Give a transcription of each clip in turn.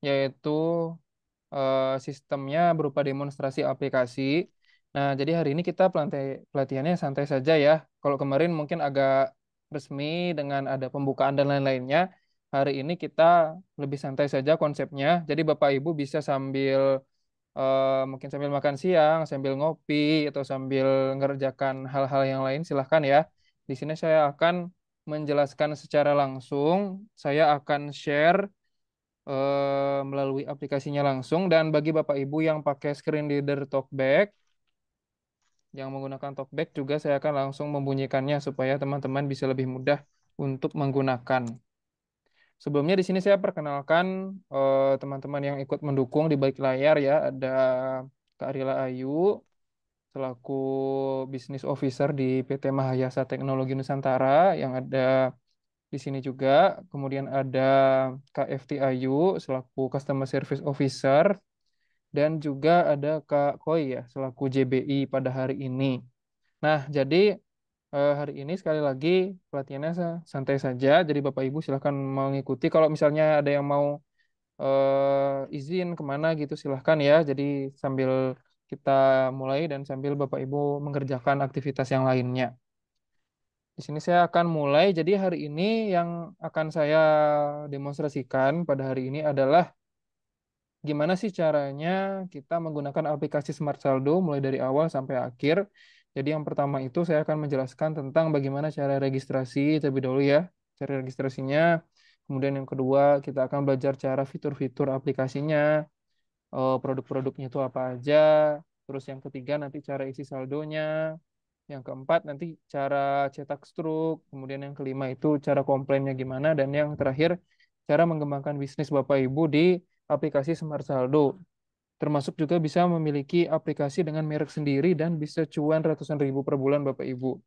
yaitu sistemnya berupa demonstrasi aplikasi. Nah, jadi hari ini kita pelatihannya santai saja ya. Kalau kemarin mungkin agak resmi dengan ada pembukaan dan lain-lainnya. Hari ini kita lebih santai saja konsepnya. Jadi Bapak Ibu bisa sambil mungkin sambil makan siang, sambil ngopi, atau sambil ngerjakan hal-hal yang lain, silahkan ya. Di sini saya akan menjelaskan secara langsung. Saya akan share melalui aplikasinya langsung. Dan bagi Bapak Ibu yang pakai screen reader TalkBack, yang menggunakan TalkBack juga saya akan langsung membunyikannya supaya teman-teman bisa lebih mudah untuk menggunakan. Sebelumnya di sini saya perkenalkan teman-teman yang ikut mendukung di balik layar ya. Ada Kak Rila Ayu selaku Business Officer di PT Mahayasa Teknologi Nusantara yang ada di sini juga. Kemudian ada Kak FT Ayu selaku Customer Service Officer dan juga ada Kak Koi ya selaku JBI pada hari ini. Nah, jadi hari ini sekali lagi pelatihannya santai saja. Jadi Bapak Ibu silahkan mengikuti. Kalau misalnya ada yang mau izin kemana gitu silahkan ya. Jadi sambil kita mulai dan sambil Bapak Ibu mengerjakan aktivitas yang lainnya. Di sini saya akan mulai. Jadi hari ini yang akan saya demonstrasikan pada hari ini adalah gimana sih caranya kita menggunakan aplikasi Smart Saldo mulai dari awal sampai akhir. Jadi yang pertama itu saya akan menjelaskan tentang bagaimana cara registrasi terlebih dahulu ya. Cara registrasinya. Kemudian yang kedua kita akan belajar cara fitur-fitur aplikasinya, produk-produknya itu apa aja. Terus yang ketiga nanti cara isi saldonya. Yang keempat nanti cara cetak struk. Kemudian yang kelima itu cara komplainnya gimana. Dan yang terakhir cara mengembangkan bisnis Bapak Ibu di aplikasi Smart Saldo. Termasuk juga bisa memiliki aplikasi dengan merek sendiri dan bisa cuan ratusan ribu per bulan Bapak Ibu.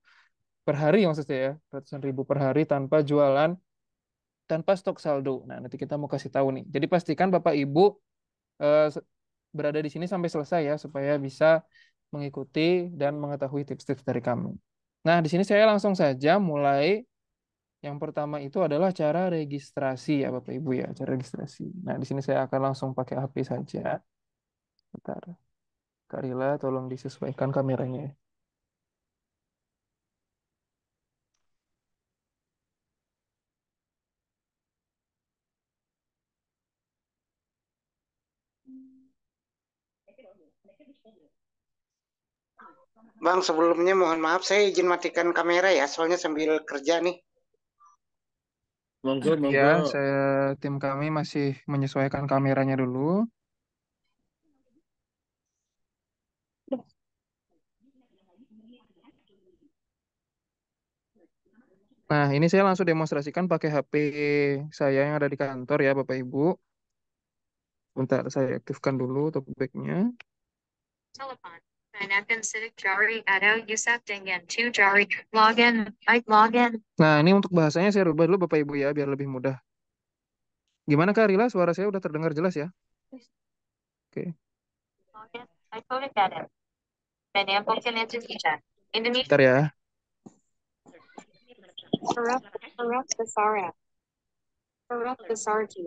Per hari maksud saya ya, ratusan ribu per hari tanpa jualan, tanpa stok saldo. Nah, nanti kita mau kasih tahu nih. Jadi pastikan Bapak Ibu eh, berada di sini sampai selesai ya supaya bisa mengikuti dan mengetahui tips-tips dari kami. Nah, di sini saya langsung saja mulai. Yang pertama itu adalah cara registrasi ya Bapak Ibu ya, cara registrasi. Nah, di sini saya akan langsung pakai HP saja. Bentar. Kak Rila, tolong disesuaikan kameranya ya. Bang, sebelumnya mohon maaf saya izin matikan kamera ya, soalnya sambil kerja nih. Monggo, Ya, monggo. tim kami masih menyesuaikan kameranya dulu. Nah, ini saya langsung demonstrasikan pakai HP saya yang ada di kantor ya, Bapak Ibu. Bentar, saya aktifkan dulu talkback-nya. Telepon. Gunakan sidik jari atau usap dengan 2 jari. Login. Baik login. Nah, ini untuk bahasanya saya rubah dulu Bapak Ibu ya, biar lebih mudah. Gimana Kak Rila, suara saya udah terdengar jelas ya? Oke. Login. Baik codec edit. Menyampaikan Indonesia. Indonesia. Bentar ya. Surat besar. Surat besar T.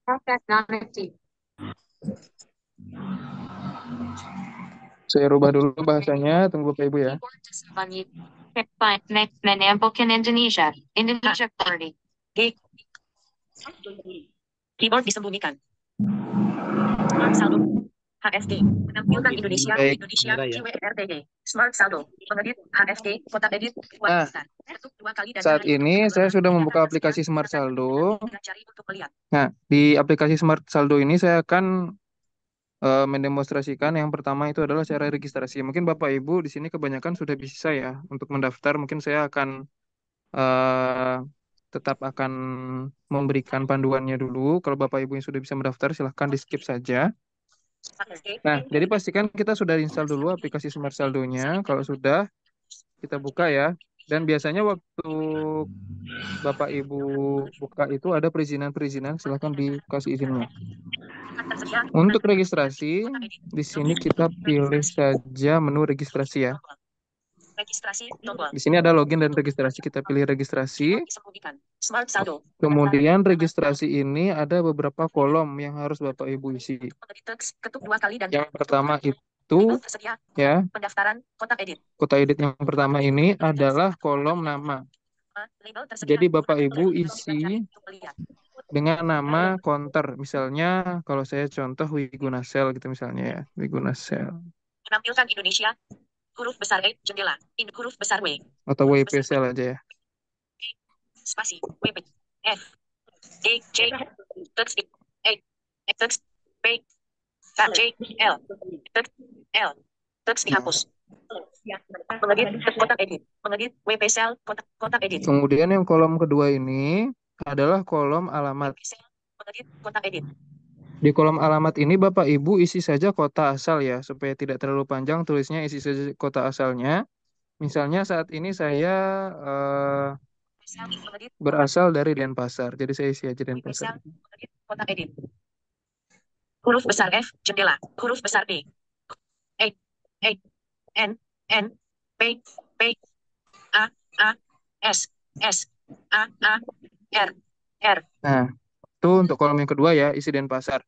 Perfect non-active. Saya rubah dulu bahasanya, tunggu Bapak Ibu ya. Next, menyampaikan Indonesia. Indonesia Party. G. Keyboard disembunyikan. Smart Saldo. HFD. Menampilkan Indonesia. Baik. Indonesia. QWERTY. Smart Saldo. Mengedit. HFD. Kotak edit. Nah, Ketuk 2 kali dan saat cari untuk ini saya mengeluarkan sudah data membuka tersedia. aplikasi Smart Saldo. Dengan cari untuk melihat. Nah, di aplikasi Smart Saldo ini saya akan mendemonstrasikan yang pertama itu adalah cara registrasi. Mungkin Bapak Ibu di sini kebanyakan sudah bisa ya untuk mendaftar. Mungkin saya akan eh, tetap akan memberikan panduannya dulu. Kalau Bapak Ibu yang sudah bisa mendaftar, silahkan di skip saja. Nah, jadi pastikan kita sudah install dulu aplikasi Smart Saldonya. Kalau sudah, kita buka ya. Dan biasanya waktu Bapak Ibu buka itu ada perizinan-perizinan, silahkan dikasih izinnya. Untuk registrasi, di sini kita pilih saja menu registrasi ya. Registrasi tombol. Di sini ada login dan registrasi, kita pilih registrasi. Disembunyikan. Smart saldo. Kemudian registrasi ini ada beberapa kolom yang harus Bapak Ibu isi. Mengedit teks, ketuk 2 kali dan Yang ketuk pertama 2 kali. itu Label tersedia. ya, Pendaftaran, kotak edit. kota edit yang pertama ini adalah kolom nama. Label tersedia. Jadi Bapak Ibu Mencari isi untuk melihat. dengan nama konter. Misalnya kalau saya contoh Wigunasel gitu misalnya ya, Wigunasel Menampilkan Indonesia. Huruf besar E, jendela. Huruf besar W. atau Huruf besar WPSL aja ya. spasi, WP, F, E, J, teks, E, teks, P, K, J, L, teks, L, teks dihapus. Mengedit, kotak edit. Mengedit, WP cell, kotak edit. Kemudian yang kolom kedua ini adalah kolom alamat. Mengedit, kotak edit. Di kolom alamat ini Bapak Ibu isi saja kota asal ya, supaya tidak terlalu panjang tulisnya, isi saja kota asalnya. Misalnya saat ini saya berasal dari Denpasar, jadi saya isi aja Denpasar. Mengedit, kotak edit. Huruf besar F, jendela. Huruf besar D. E, N, P, A, S, A, R. Nah, itu untuk kolom yang kedua ya, isi Denpasar.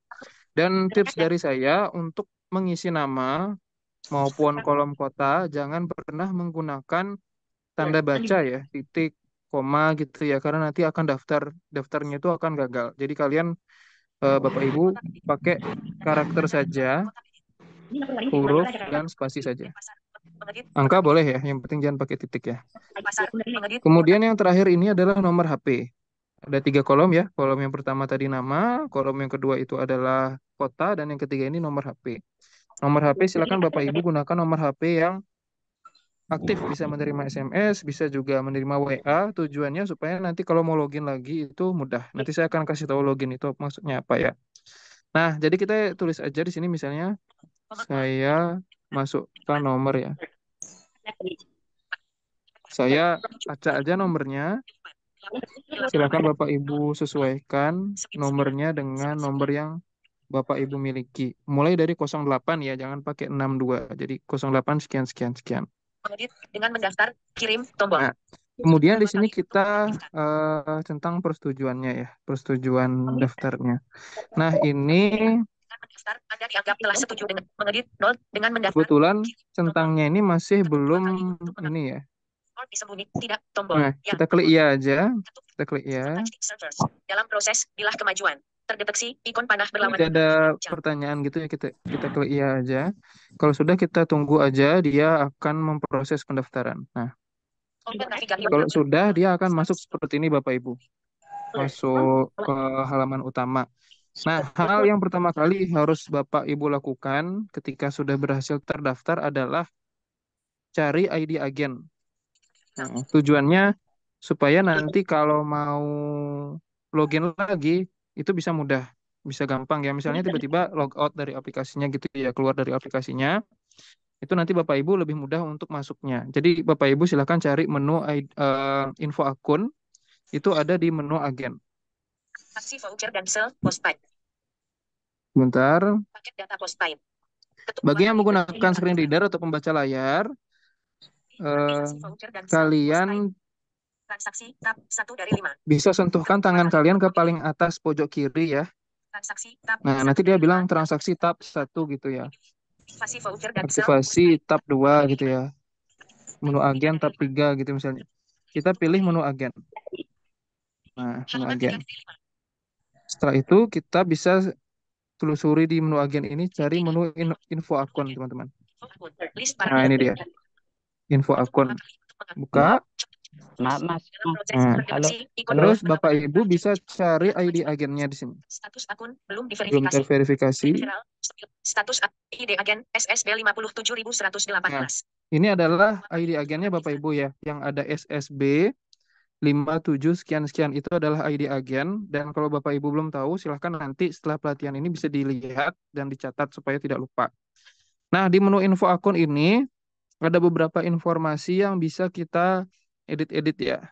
Dan tips dari saya untuk mengisi nama maupun kolom kota, jangan pernah menggunakan tanda baca ya, titik, koma gitu ya, karena nanti akan daftarnya itu akan gagal. Jadi kalian Bapak Ibu pakai karakter saja, huruf dan spasi saja. Angka boleh ya, yang penting jangan pakai titik ya. Kemudian yang terakhir ini adalah nomor HP. Ada 3 kolom ya. Kolom yang pertama tadi nama, kolom yang kedua itu adalah kota, dan yang ketiga ini nomor HP. Nomor HP silakan Bapak Ibu gunakan nomor HP yang aktif, bisa menerima SMS, bisa juga menerima WA. Tujuannya supaya nanti kalau mau login lagi itu mudah. Nanti saya akan kasih tahu login itu maksudnya apa ya. Nah, jadi kita tulis aja di sini misalnya saya masukkan nomor ya. Saya acak aja nomornya. Silakan Bapak Ibu sesuaikan nomornya dengan nomor yang Bapak Ibu miliki. Mulai dari 08 ya, jangan pakai 62. Jadi 08 sekian sekian sekian. Mengedit dengan mendaftar, kirim tombol. Nah, kemudian di sini kita tentang persetujuannya ya, persetujuan daftarnya. Nah, ini Mendaftar, Anda dianggap telah setuju dengan mengedit nol dengan mendaftar. kebetulan centangnya ini masih belum ini ya. Disembunyi, tidak tombol. Nah, Ya. kita klik iya aja. Kita klik ya. Dalam proses, bilah kemajuan. Terdeteksi, ikon panah berlawan. Nanti ada pertanyaan gitu ya, kita klik iya aja. Kalau sudah kita tunggu aja, dia akan memproses pendaftaran. Nah, kalau sudah dia akan masuk seperti ini Bapak Ibu. Masuk ke halaman utama. Nah, hal yang pertama kali harus Bapak Ibu lakukan ketika sudah berhasil terdaftar adalah cari ID agen. Nah, tujuannya supaya nanti kalau mau login lagi itu bisa mudah, bisa gampang ya. Misalnya tiba-tiba log out dari aplikasinya gitu ya, keluar dari aplikasinya, itu nanti Bapak Ibu lebih mudah untuk masuknya. Jadi Bapak Ibu silahkan cari menu info akun, itu ada di menu agen. Aksi voucher dan sel postpaid. Bentar. Paket data postpaid. Bagi yang menggunakan screen reader atau pembaca layar, kalian transaksi tab 1 dari 5. bisa sentuhkan tangan kalian ke paling atas pojok kiri ya. Transaksi tab Nah, nanti dia bilang transaksi tab 1 gitu ya. Aktivasi voucher dan Aktivasi tab 2 gitu ya. Menu agen tab 3 gitu misalnya. Kita pilih menu agen. Nah, menu agen. Setelah itu kita bisa telusuri di menu agen ini, cari menu info akun teman-teman. Nah, ini dia. Info akun. Buka. Maaf Mas. Nah, Halo. terus Bapak Ibu bisa cari ID agennya di sini. Status akun belum Belum diverifikasi. terverifikasi. Status ID agen SSB 57118. Nah, ini adalah ID agennya Bapak Ibu ya, yang ada SSB 57 sekian-sekian, itu adalah ID agen. Dan kalau Bapak Ibu belum tahu, silahkan nanti setelah pelatihan ini bisa dilihat dan dicatat supaya tidak lupa. Nah, di menu info akun ini ada beberapa informasi yang bisa kita edit-edit ya.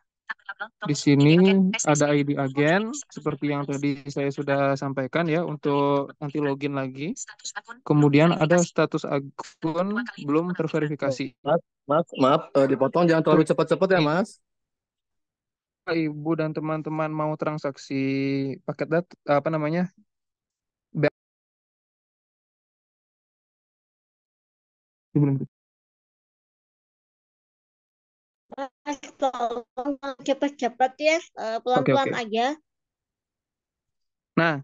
Di sini ada ID agen, seperti yang tadi saya sudah sampaikan ya, untuk nanti login lagi. Kemudian ada status akun belum terverifikasi. Maaf, dipotong, jangan terlalu cepat-cepat ya, Mas. Ibu dan teman-teman mau transaksi paket data, apa namanya? Be- Belum. Mas, tolong cepet-cepet ya, Oke, pelan-pelan oke. aja. Nah,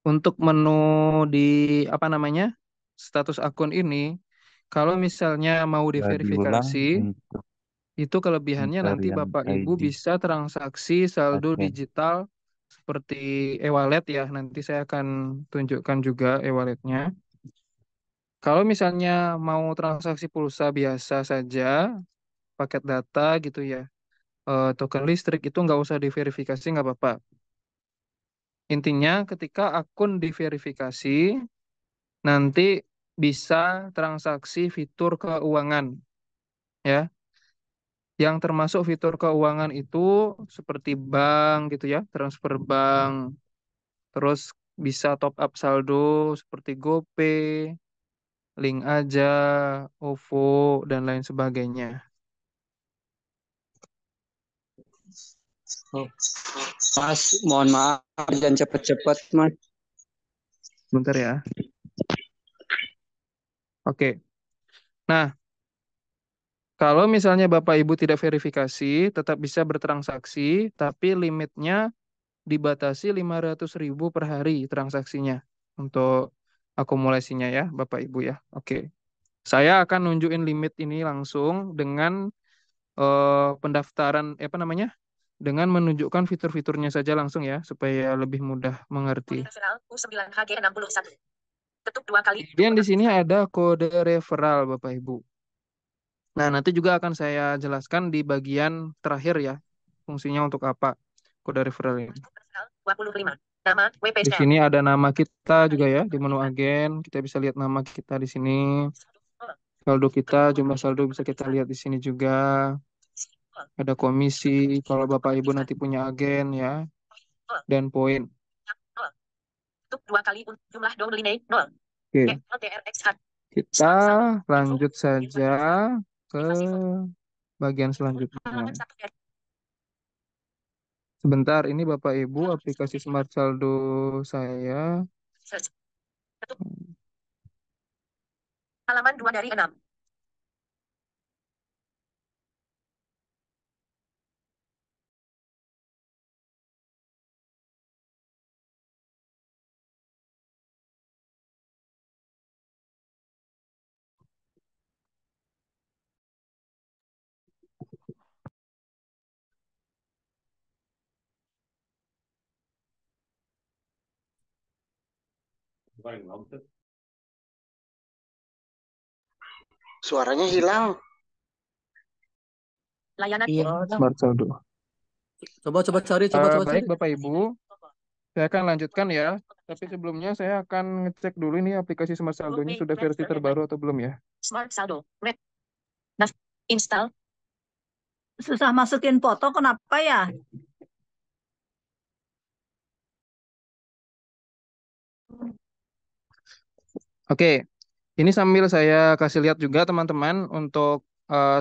untuk menu di apa namanya? Status akun ini, kalau misalnya mau Diulang diverifikasi, untuk itu kelebihannya nanti pencarian Bapak Ibu ID bisa transaksi saldo pasien. digital seperti e-wallet ya. Nanti saya akan tunjukkan juga e-walletnya. Kalau misalnya mau transaksi pulsa biasa saja, paket data gitu ya, token listrik itu nggak usah diverifikasi, nggak apa-apa. Intinya ketika akun diverifikasi, nanti bisa transaksi fitur keuangan ya. Yang termasuk fitur keuangan itu seperti bank gitu ya, transfer bank, terus bisa top up saldo seperti GoPay, Link Aja, OVO, dan lain sebagainya. Oh, Mas, mohon maaf jangan cepet-cepet, Mas. Bentar ya. Oke. Nah, kalau misalnya Bapak Ibu tidak verifikasi, tetap bisa bertransaksi, tapi limitnya dibatasi 500.000 per hari transaksinya untuk akumulasinya ya, Bapak Ibu ya. Oke. Saya akan nunjukin limit ini langsung dengan pendaftaran, apa namanya? Dengan menunjukkan fitur-fiturnya saja langsung ya, supaya lebih mudah mengerti. Kode referral U9HG61. Ketuk 2 kali. Kemudian di sini ada kode referral, Bapak Ibu. Nah, nanti juga akan saya jelaskan di bagian terakhir ya, fungsinya untuk apa kode referral ini. 25. Nama, WP Di sini ada nama kita juga ya, di menu agen. Kita bisa lihat nama kita di sini. Saldo kita, jumlah saldo bisa kita lihat di sini juga. Ada komisi, kalau Bapak Ibu nanti punya agen ya, dan poin. Ketuk 2 kali jumlah domain 0. Oke, LTRXH. kita lanjut saja ke bagian selanjutnya. Halaman 1 dari Sebentar, ini Bapak Ibu aplikasi Smart Saldo saya. search. Ketuk. Halaman 2 dari 6. Suaranya hilang. Layanan Iya, Smart Saldo. coba cari, Baik Bapak Ibu, saya akan lanjutkan ya. Tapi sebelumnya saya akan ngecek dulu ini aplikasi Smart Saldonya sudah versi terbaru atau belum ya. Smart Saldo. Red. Nav. Install. Susah masukin foto, kenapa ya? Oke, ini sambil saya kasih lihat juga teman-teman untuk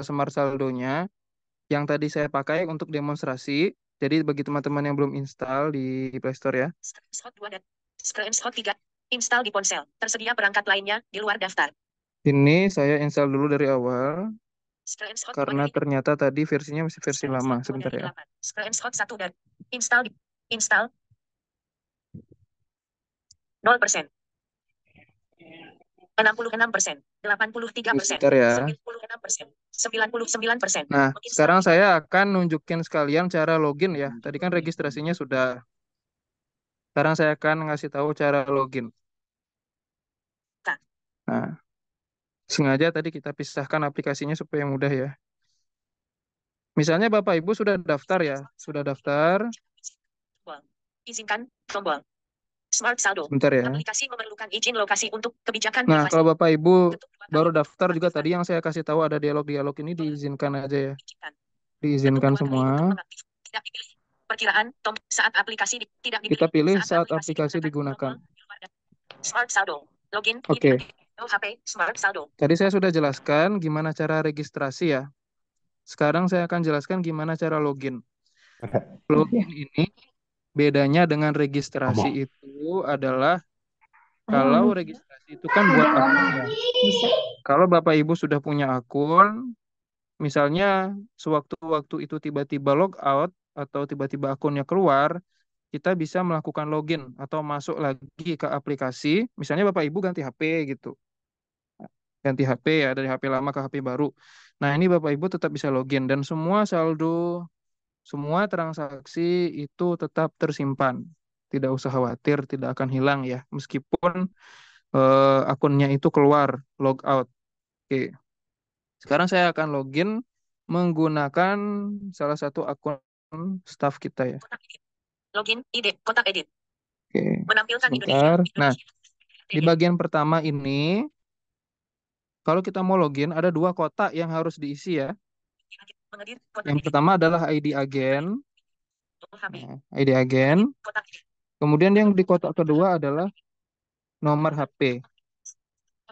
Smart Saldonya yang tadi saya pakai untuk demonstrasi. Jadi bagi teman-teman yang belum install di Play Store ya. Screenshot 2 dan Screenshot 3. Install di ponsel. Tersedia perangkat lainnya di luar daftar. Ini saya install dulu dari awal Screenshot 2 karena dari ternyata tadi versinya masih versi lama. Screenshot 2 Sebentar dari ya. 8. Screenshot 1 dan install di install 0%. 66%, 83%, Sebentar ya. 96%, 99%. Nah, sekarang saya akan nunjukin sekalian cara login ya. Tadi kan registrasinya sudah. Sekarang saya akan ngasih tahu cara login. Nah, sengaja tadi kita pisahkan aplikasinya supaya mudah ya. Misalnya Bapak Ibu sudah daftar ya, sudah daftar. Izinkan tombol. Smart Saldo. Sebentar ya. Aplikasi memerlukan izin lokasi untuk kebijakan Nah, privasi. kalau Bapak Ibu Ketuk 2 kali. baru daftar juga tadi yang saya kasih tahu ada dialog-dialog ini diizinkan aja ya. Izinkan. Diizinkan Ketuk 2 kali untuk semua. mengaktif. Tidak dipilih. Perkiraan saat aplikasi tidak dipilih. Kita pilih saat aplikasi digunakan. Smart Saldo. Login. Oke. HP Smart Saldo. Tadi saya sudah jelaskan gimana cara registrasi ya. Sekarang saya akan jelaskan gimana cara login. Login ini bedanya dengan registrasi itu adalah kalau registrasi itu kan buat akun ya. Kalau Bapak Ibu sudah punya akun, misalnya sewaktu-waktu itu tiba-tiba log out atau tiba-tiba akunnya keluar, kita bisa melakukan login atau masuk lagi ke aplikasi. Misalnya Bapak Ibu ganti HP gitu. Ganti HP ya dari HP lama ke HP baru. Nah, ini Bapak Ibu tetap bisa login dan semua saldo, semua transaksi itu tetap tersimpan. Tidak usah khawatir, tidak akan hilang ya. Meskipun akunnya itu keluar, log out. Oke. Sekarang saya akan login menggunakan salah satu akun staff kita ya. Kotak edit. Login, ide, kotak edit. Oke, Menampilkan sebentar. Nah, Indonesia. di bagian pertama ini, kalau kita mau login, ada dua kotak yang harus diisi ya. Mengedit, kotak Yang edit. pertama adalah ID agen. HP. Nah, ID agen. Kotak edit. Kemudian yang di kotak kedua adalah nomor HP.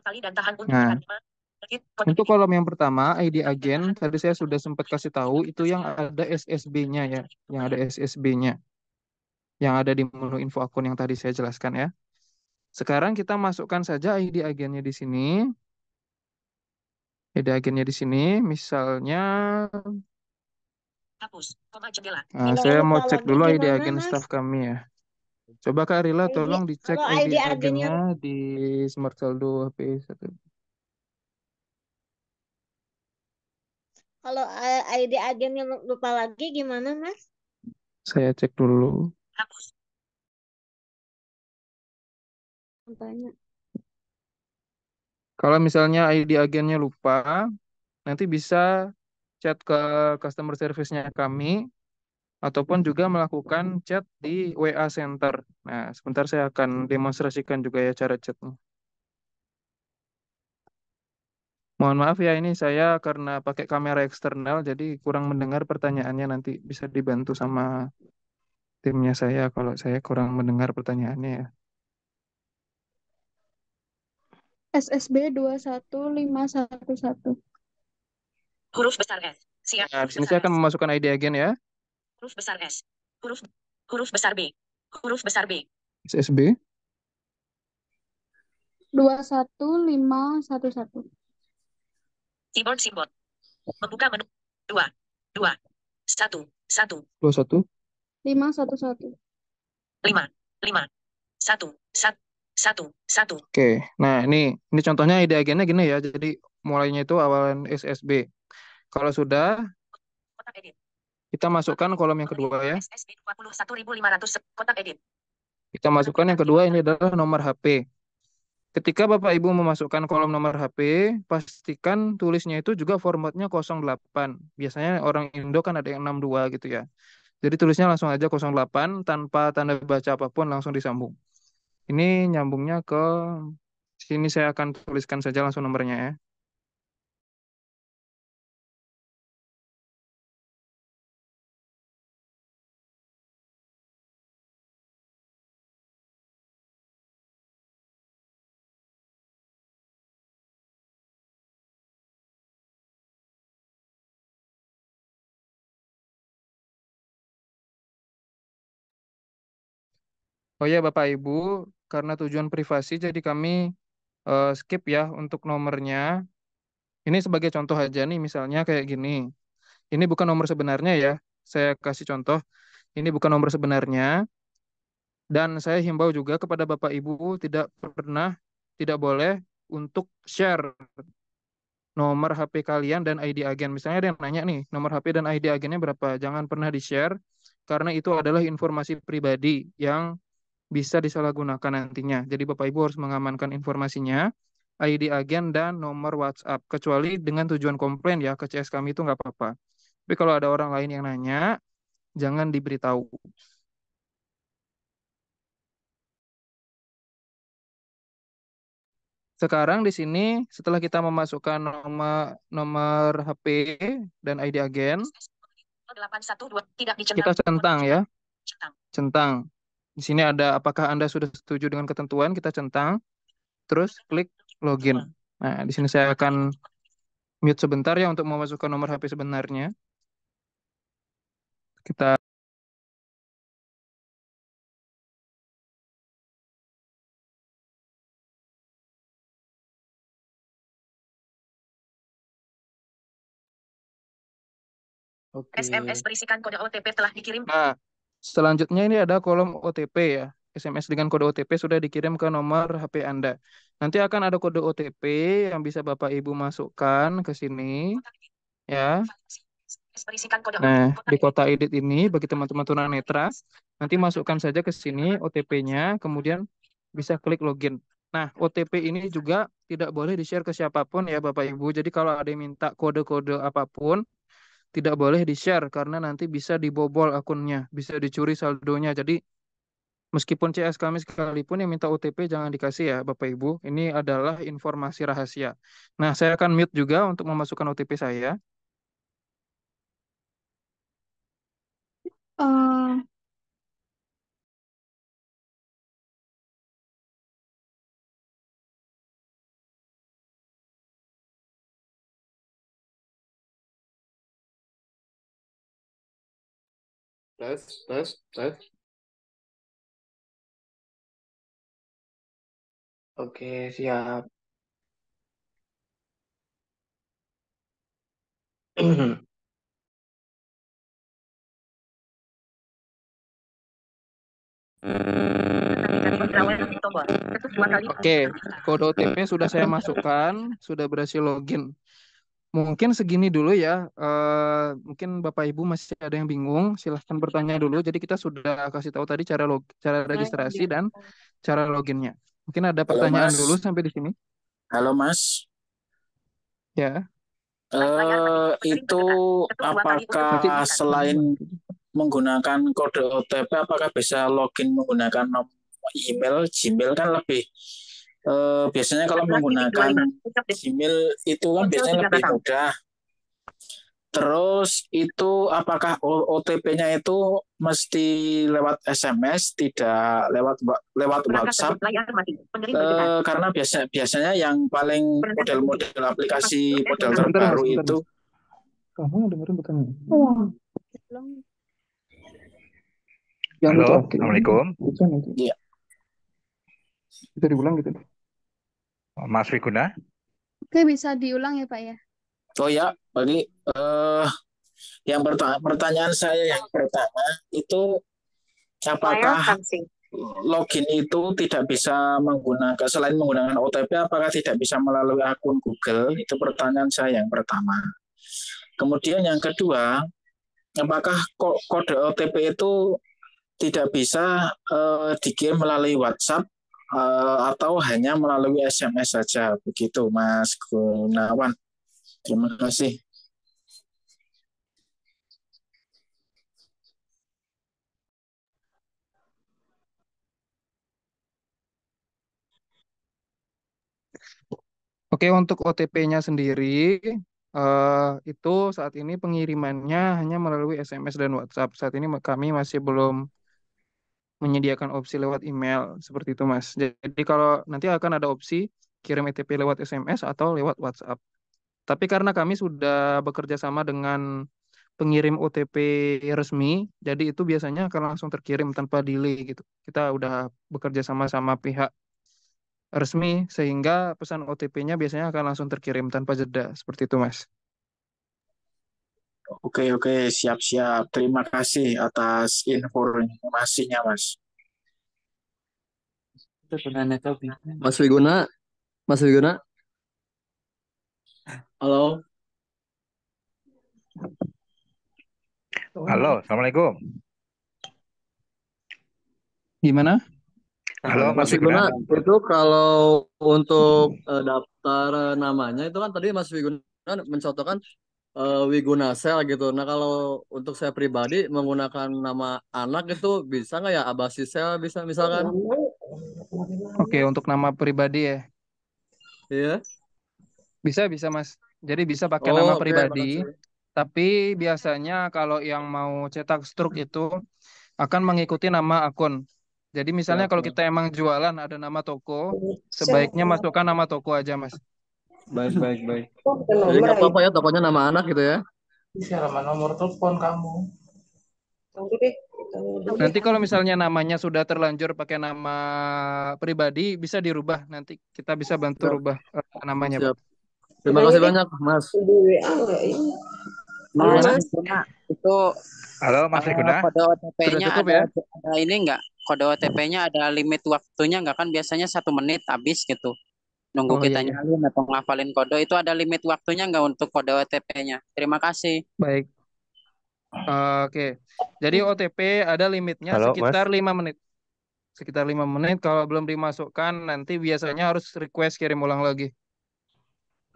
Kali dan tahan untuk Nah, tekan. Edit, kotak untuk edit. kolom yang pertama, ID agen, tadi saya sudah sempat kasih tahu, itu yang ada SSB-nya ya. Yang ada SSB-nya. Yang ada di menu info akun yang tadi saya jelaskan ya. Sekarang kita masukkan saja ID agennya di sini. ID agennya di sini, misalnya, Hapus, koma jendela. nah, Kalau saya mau lupa cek lagi dulu ID gimana, agen Mas? staff kami ya. Coba Kak Rila ID, tolong dicek kalau ID ID agennya, agennya di Smart Saldo HP 1. kalau ID agennya lupa lagi gimana, Mas? Saya cek dulu. Hapus. Tanya. Kalau misalnya ID agennya lupa, nanti bisa chat ke customer service-nya kami, ataupun juga melakukan chat di WA Center. Nah, sebentar saya akan demonstrasikan juga ya cara chatnya. Mohon maaf ya, ini saya karena pakai kamera eksternal, jadi kurang mendengar pertanyaannya. Nanti bisa dibantu sama timnya saya kalau saya kurang mendengar pertanyaannya ya. SSB 21511. Huruf besar S. Siap. Nah, di Huruf sini besar saya akan S. memasukkan ID agen ya, Huruf besar S. Huruf besar B. Huruf besar B. SSB. 21511. Keyboard simbol. Membuka menu. 2. 2. 1. 1. 21. 511. 5. 5. 1. 1. 1. 1. Oke, nah ini contohnya ID agennya gini ya, jadi mulainya itu awalan SSB. Kalau sudah, Kotak edit. kita masukkan kolom yang kedua ya. SSB 21.500. Kotak edit. Kita masukkan yang kedua, ini adalah nomor HP. Ketika Bapak Ibu memasukkan kolom nomor HP, pastikan tulisnya itu juga formatnya 08. Biasanya orang Indo kan ada yang 62 gitu ya. Jadi tulisnya langsung aja 08 tanpa tanda baca apapun, langsung disambung. Ini nyambungnya ke sini, saya akan tuliskan saja langsung nomornya ya. Oh ya Bapak Ibu, karena tujuan privasi jadi kami skip ya untuk nomornya. Ini sebagai contoh aja nih, misalnya kayak gini. Ini bukan nomor sebenarnya ya. Saya kasih contoh. Ini bukan nomor sebenarnya. Dan saya himbau juga kepada Bapak Ibu tidak boleh untuk share nomor HP kalian dan ID agen. Misalnya ada yang nanya nih, nomor HP dan ID agennya berapa? Jangan pernah di-share karena itu adalah informasi pribadi yang bisa disalahgunakan nantinya. Jadi Bapak Ibu harus mengamankan informasinya, ID agen dan nomor WhatsApp. Kecuali dengan tujuan komplain ya, ke CS kami itu nggak apa-apa. Tapi kalau ada orang lain yang nanya, jangan diberitahu. Sekarang di sini setelah kita memasukkan nomor HP dan ID agen, 812. Tidak dicentang. kita centang ya, Centang. centang. Di sini ada apakah Anda sudah setuju dengan ketentuan, kita centang, terus klik login. Nah, di sini saya akan mute sebentar ya untuk memasukkan nomor HP sebenarnya. Kita Oke. SMS berisikan kode OTP telah dikirim. Nah, selanjutnya ini ada kolom OTP ya. SMS dengan kode OTP sudah dikirim ke nomor HP Anda. Nanti akan ada kode OTP yang bisa Bapak Ibu masukkan ke sini ya. SMS berisikan kode Nah, OTP. di kota edit ini bagi teman-teman tunanetra, nanti masukkan saja ke sini OTP-nya, kemudian bisa klik login. Nah, OTP ini juga tidak boleh di-share ke siapapun ya Bapak Ibu. Jadi kalau ada yang minta kode-kode apapun, tidak boleh di-share karena nanti bisa dibobol akunnya, bisa dicuri saldonya. Jadi meskipun CS kami sekalipun yang minta OTP jangan dikasih ya Bapak Ibu. Ini adalah informasi rahasia. Nah, saya akan mute juga untuk memasukkan OTP saya. Eh, Tes. Oke, siap. Oke, kode OTP sudah saya masukkan, sudah berhasil login. Mungkin segini dulu ya. Mungkin Bapak Ibu masih ada yang bingung, silahkan bertanya dulu. Jadi kita sudah kasih tahu tadi cara registrasi dan cara loginnya. Mungkin ada Halo pertanyaan Mas, dulu sampai di sini. halo Mas. Ya, Itu apakah nanti selain menggunakan kode OTP, apakah bisa login menggunakan nomor email, Gmail kan lebih biasanya kalau menggunakan Gmail itu kan biasanya lebih mudah. Terus itu apakah OTP-nya itu mesti lewat SMS, tidak lewat WhatsApp? Karena biasanya yang paling model-model aplikasi model bentar Mas, terbaru bentar itu. Mas. Kamu dengerin bukan? Yang Halo, terakhir. Assalamualaikum. Bukan itu. Iya. Bisa diulang gitu. Mas Wiguna. Oke, bisa diulang ya Pak ya. Oh ya, bagi yang pertanyaan saya yang pertama itu apakah login itu tidak bisa menggunakan selain menggunakan OTP, apakah tidak bisa melalui akun Google? Itu pertanyaan saya yang pertama. Kemudian yang kedua, apakah kode OTP itu tidak bisa dikirim melalui WhatsApp atau hanya melalui SMS saja? Begitu Mas Gunawan. Terima kasih. Oke, untuk OTP-nya sendiri, itu saat ini pengirimannya hanya melalui SMS dan WhatsApp. Saat ini kami masih belum menyediakan opsi lewat email, seperti itu Mas. Jadi kalau nanti akan ada opsi kirim OTP lewat SMS atau lewat WhatsApp. Tapi karena kami sudah bekerja sama dengan pengirim OTP resmi, jadi itu biasanya akan langsung terkirim tanpa delay gitu. Kita udah bekerja sama pihak resmi sehingga pesan OTP-nya biasanya akan langsung terkirim tanpa jeda seperti itu Mas. Oke, siap-siap. Terima kasih atas informasinya, Mas. Mas Wiguna, Mas Wiguna. Halo. Halo, Assalamualaikum. Gimana? Halo, Mas Mas Wiguna. Wiguna, itu kalau untuk daftar namanya itu kan tadi Mas Wiguna mencontohkan Wiguna Sel gitu. Nah kalau untuk saya pribadi menggunakan nama anak itu bisa nggak ya? Abasi Sel bisa misalkan? Oke, untuk nama pribadi ya. Iya. Bisa Mas. Jadi bisa pakai Oh, nama oke, pribadi. makasih. Tapi biasanya kalau yang mau cetak struk itu akan mengikuti nama akun. Jadi misalnya Siap, kalau Mas. kita emang jualan ada nama toko, sebaiknya masukkan nama toko aja Mas. Baik. Jadi nggak apa-apa ya tokonya nama anak gitu ya? Sama nomor telepon kamu. Nanti kalau misalnya namanya sudah terlanjur pakai nama pribadi, bisa dirubah. Nanti kita bisa bantu Siap. rubah namanya, Pak. Siap. Terima kasih banyak, Mas. Mas Gimana? Wiguna, itu Halo, Mas Wiguna. kode Sudah OTP-nya cukup ada, ya? ada ini enggak? Kode OTP-nya ada limit waktunya enggak, kan biasanya 1 menit habis gitu. Nunggu Oh iya kita iya. nyalin atau ngafalin kode itu ada limit waktunya enggak untuk kode OTP-nya? Terima kasih. Baik. Oke. Jadi OTP ada limitnya Halo, Mas. sekitar 5 menit. Sekitar 5 menit. Kalau belum dimasukkan, nanti biasanya harus request kirim ulang lagi.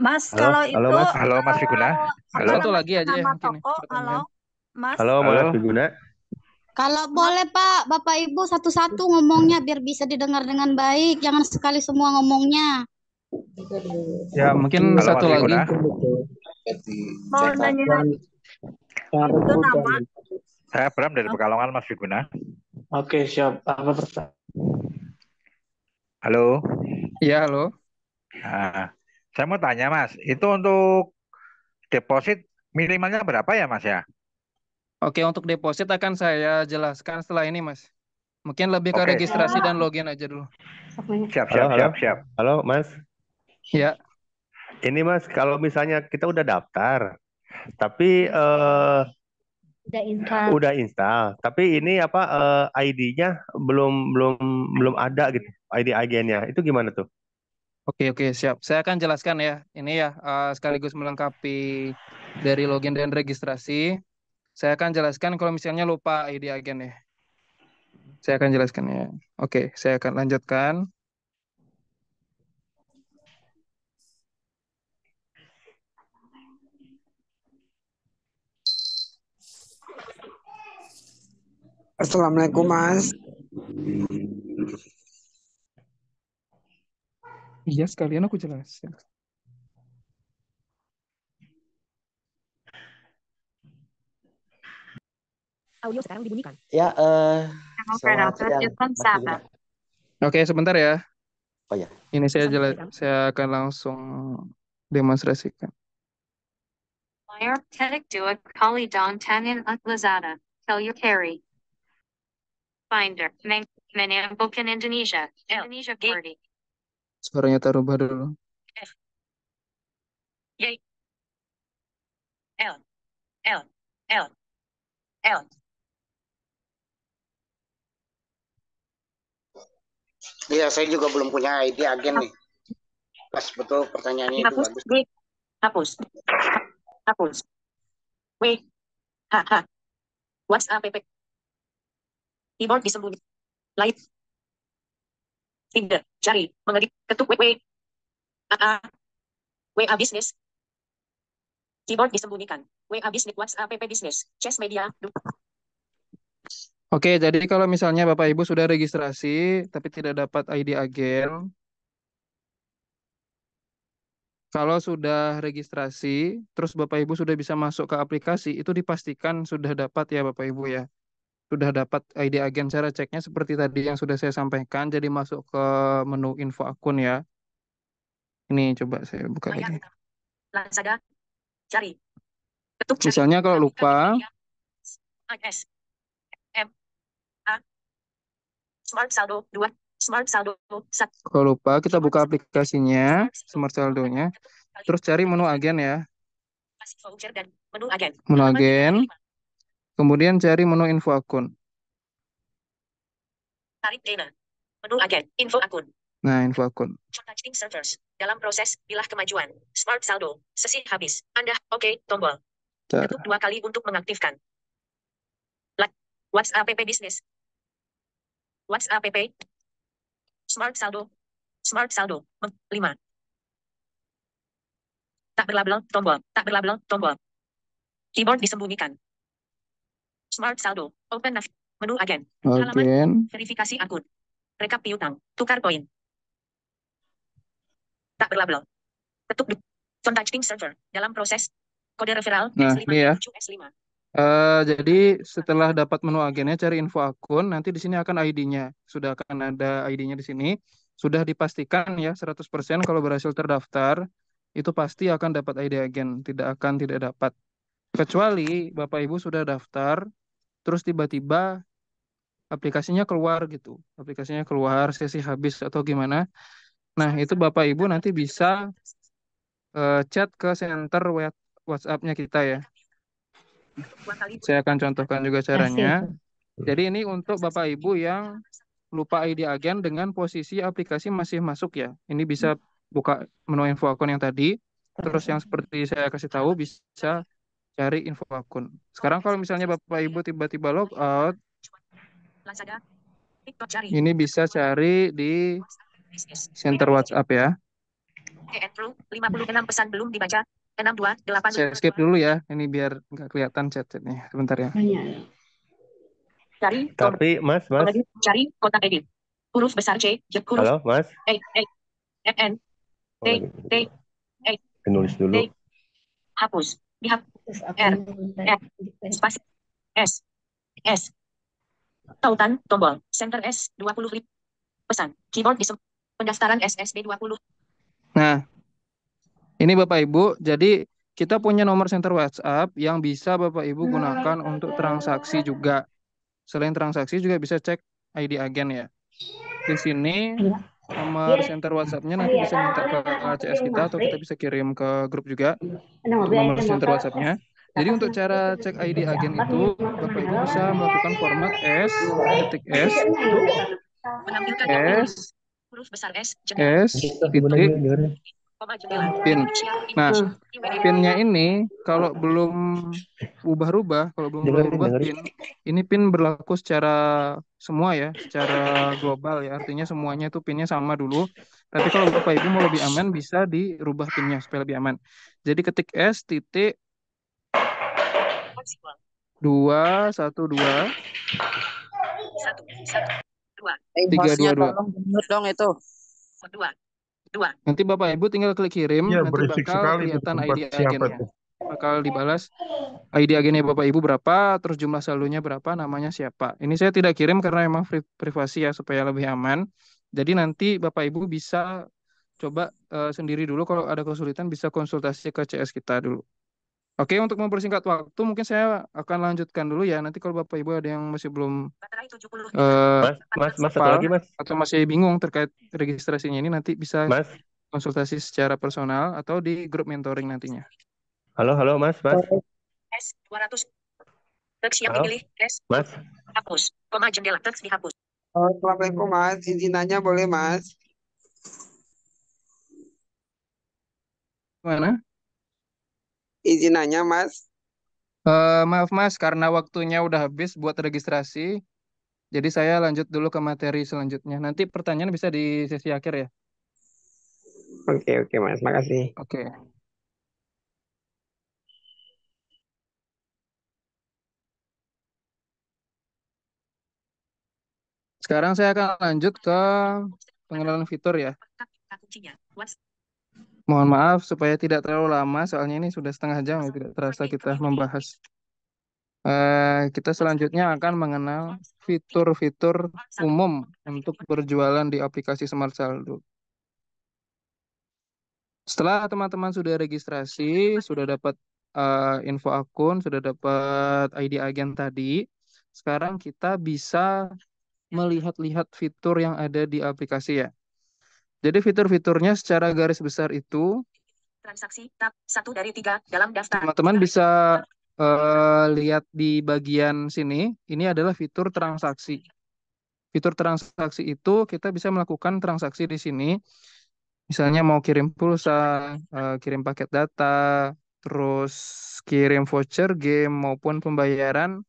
Mas, Halo, kalau halo, itu Mas. Halo, Mas Wiguna. Halo. Satu lagi namanya aja ya nama mungkin toko. Halo, pertanyaan. Mas. Halo, Halo. Mas Wiguna. Kalau boleh Pak, Bapak Ibu satu-satu ngomongnya biar bisa didengar dengan baik. Jangan sekali semua ngomongnya. Ya, mungkin Halo, satu Mas lagi. Wiguna. Mau nanya itu nama. Saya Bram dari Pekalongan, Mas Wiguna. Oke, siap. Apa pertanyaan? Halo. Ya, halo. Nah, saya mau tanya, Mas, itu untuk deposit minimalnya berapa ya, Mas ya? Oke, untuk deposit akan saya jelaskan setelah ini, Mas. Mungkin lebih ke Oke. registrasi dan login aja dulu. Siap, Halo, siap, halo. siap, siap. Halo, Mas. Ya, Ini Mas, kalau misalnya kita udah daftar, tapi udah install, tapi ini apa ID-nya belum ada gitu, ID agennya. Itu gimana tuh? oke, siap. Saya akan jelaskan ya. Ini ya, sekaligus melengkapi dari login dan registrasi. Saya akan jelaskan kalau misalnya lupa ID agen ya. Saya akan jelaskan ya. Oke, saya akan lanjutkan. Assalamualaikum Mas. Iya, sekalian aku jelasin. Audio sekarang dibunyikan. Ya, Selamat selamat siang Mas Wiguna. Oke, sebentar ya. Oh ya. Ini saya akan langsung demonstrasikan. Buyer Tetic Dua Kali Don Tanin at Lazada. Tell your carry. Finder. Menambokan Indonesia. Indonesia Party. Suaranya taruh dulu. F. Y. L. L. L. L. Iya, saya juga belum punya ID agen nih. Pas betul pertanyaannya itu Hapus. bagus. W. Hapus. Hapus. W. H. H. WhatsApp. Keyboard disembunyikan. Light. Finger. Jari. Mengedik. Ketuk. W. AA. WA Business. Keyboard disembunyikan. WA Business. WhatsApp Business. Chess Media. Oke, jadi kalau misalnya Bapak Ibu sudah registrasi tapi tidak dapat ID agen, kalau sudah registrasi, terus Bapak Ibu sudah bisa masuk ke aplikasi, itu dipastikan sudah dapat ya Bapak Ibu ya. Sudah dapat ID agen. Cara ceknya seperti tadi yang sudah saya sampaikan, jadi masuk ke menu info akun ya. Ini coba saya buka ini. Lazada. Cari. Ketuk jari. Misalnya kalau lupa, S. M. A. Smart Saldo 2. Smart Saldo 1. kalau lupa kita buka aplikasinya, Smart Saldonya, terus cari menu agen ya. Voucher dan menu agen. Menu agen, kemudian cari menu info akun. Tarik dana. Menu agen. Info akun. Nah, info akun. Contacting servers. Dalam proses, pilah kemajuan. Smart Saldo. Sesi habis. Anda, oke, tombol. Ketuk 2 kali untuk mengaktifkan. WhatsApp Business. WhatsApp. Smart Saldo. Smart Saldo. 5. Tak berlabel, tombol. Tak berlabel, tombol. Keyboard disembunyikan. Smart Saldo. Open menu agen. Halaman. Agen. Verifikasi akun. Rekap piutang. Tukar poin. Tak berlabel. Ketuk contacting server. Dalam proses. Kode referral. Nah, S5, ini ya. S5. Jadi setelah dapat menu agennya, cari info akun. Nanti di sini akan ID-nya. Sudah akan ada ID-nya di sini. Sudah dipastikan ya 100% kalau berhasil terdaftar, itu pasti akan dapat ID agen. Tidak dapat. Kecuali Bapak Ibu sudah daftar, terus tiba-tiba aplikasinya keluar gitu. Aplikasinya keluar, sesi habis atau gimana. Nah, itu Bapak Ibu nanti bisa chat ke center WhatsApp-nya kita ya. Saya akan contohkan juga caranya. Jadi ini untuk Bapak Ibu yang lupa ID agen dengan posisi aplikasi masih masuk ya. Ini bisa buka menu info akun yang tadi. Terus yang seperti saya kasih tahu bisa cari info akun. Sekarang kalau misalnya Bapak Ibu tiba-tiba log out, ini bisa cari di center WhatsApp ya. 56 pesan belum dibaca. 628. Saya skip dulu ya. Ini biar nggak kelihatan chat-chatnya. Sebentar ya. Cari Tapi Mas, cari kotak edit. Huruf besar C, huruf halo Mas, N T T nulis dulu. hapus. Dihapus. R spasi S tautan tombol center S 20 pesan keyboard di pendaftaran SSB 20. Nah, ini Bapak Ibu, jadi kita punya nomor center WhatsApp yang bisa Bapak Ibu gunakan untuk transaksi juga. Selain transaksi juga bisa cek ID agen ya. Di sini nomor center WhatsApp-nya nanti bisa minta ke CS kita atau kita bisa kirim ke grup juga untuk nomor center WhatsApp-nya. Jadi untuk cara cek ID agen itu Bapak Ibu bisa melakukan format S, ketik S, Huruf besar S, titik, pin. Nah, pinnya ini kalau belum ubah-ubah, kalau belum berubah pin, ini pin berlaku secara semua ya, secara global ya. Artinya semuanya itu pinnya sama dulu. Tapi kalau Bapak Ibu mau lebih aman, bisa dirubah pinnya supaya lebih aman. Jadi ketik S titik 212 322. Tolong di-mute dong itu. 2. Nanti Bapak Ibu tinggal klik kirim, Ya, nanti berisik bakal sekali itu kelihatan tempat ID siapa agennya. tuh. Bakal dibalas ID agennya Bapak Ibu berapa, terus jumlah saldonya berapa, namanya siapa. Ini saya tidak kirim karena memang privasi ya, supaya lebih aman. Jadi nanti Bapak Ibu bisa coba sendiri dulu, kalau ada kesulitan bisa konsultasi ke CS kita dulu. Oke, untuk mempersingkat waktu mungkin saya akan lanjutkan dulu ya. Nanti kalau Bapak Ibu ada yang masih belum Mas, satu lagi Mas. atau masih bingung terkait registrasinya ini, nanti bisa Mas, konsultasi secara personal atau di grup mentoring nantinya. halo Mas. S 200 teks yang Halo? dipilih S Mas, hapus koma jendela teks dihapus. Assalamualaikum Mas, izin nanya boleh Mas? Gimana? Izin nanya Mas. Maaf Mas, karena waktunya udah habis buat registrasi, jadi saya lanjut dulu ke materi selanjutnya. Nanti pertanyaan bisa di sesi akhir ya. Oke Mas, makasih. Oke. Sekarang saya akan lanjut ke pengenalan fitur ya. Mohon maaf supaya tidak terlalu lama, soalnya ini sudah setengah jam ya, tidak terasa kita membahas. Kita selanjutnya akan mengenal fitur-fitur umum untuk berjualan di aplikasi Smart Saldo. Setelah teman-teman sudah registrasi, sudah dapat info akun, sudah dapat ID agen tadi, sekarang kita bisa melihat-lihat fitur yang ada di aplikasi ya. Jadi fitur-fiturnya secara garis besar itu Transaksi tab 1 dari 3 dalam daftar. teman-teman bisa lihat di bagian sini. Ini adalah fitur transaksi. Fitur transaksi itu kita bisa melakukan transaksi di sini. Misalnya mau kirim pulsa, kirim paket data, terus kirim voucher game maupun pembayaran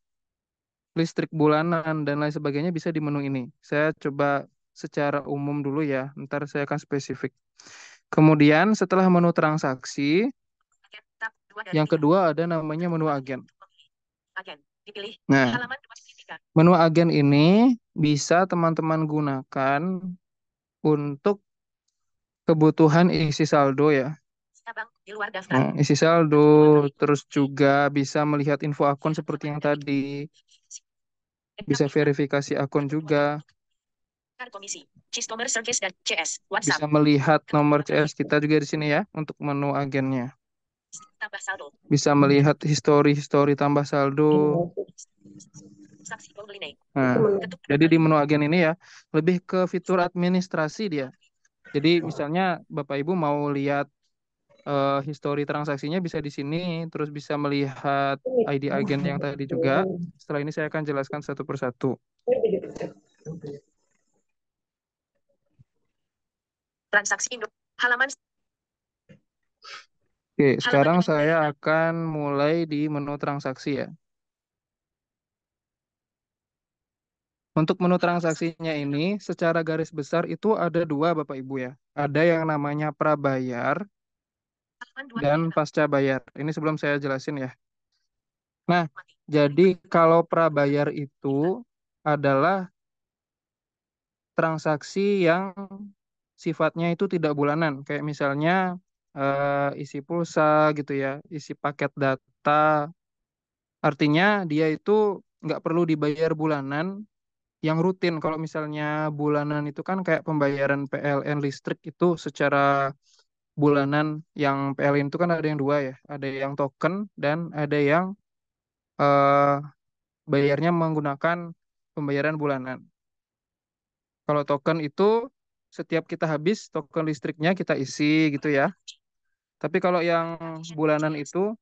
listrik bulanan dan lain sebagainya bisa di menu ini. Saya coba secara umum dulu ya, ntar saya akan spesifik. Kemudian setelah menu transaksi, yang kedua ada namanya menu agen. Nah, menu agen ini bisa teman-teman gunakan untuk kebutuhan isi saldo ya. Nah, isi saldo, terus juga bisa melihat info akun seperti yang tadi. Bisa verifikasi akun juga. Bisa melihat nomor CS kita juga di sini ya untuk menu agennya. Bisa melihat histori tambah saldo. Nah, jadi di menu agen ini ya lebih ke fitur administrasi dia. Jadi misalnya Bapak Ibu mau lihat histori transaksinya bisa di sini, terus bisa melihat ID agen yang tadi juga. Setelah ini saya akan jelaskan satu persatu. Transaksi Indo. Halaman Oke, sekarang saya akan mulai di menu transaksi ya. Untuk menu transaksinya ini, secara garis besar itu ada dua Bapak Ibu ya. Ada yang namanya prabayar dan pasca bayar. Ini sebelum saya jelasin ya. Nah, jadi kalau prabayar itu adalah transaksi yang sifatnya itu tidak bulanan. Kayak misalnya isi pulsa gitu ya, isi paket data. Artinya dia itu nggak perlu dibayar bulanan yang rutin. Kalau misalnya bulanan itu kan kayak pembayaran PLN listrik itu secara bulanan. Yang PLN itu kan ada yang dua ya. Ada yang token dan ada yang eh, bayarnya menggunakan pembayaran bulanan. Kalau token itu setiap kita habis token listriknya kita isi gitu ya. Tapi kalau yang bulanan itu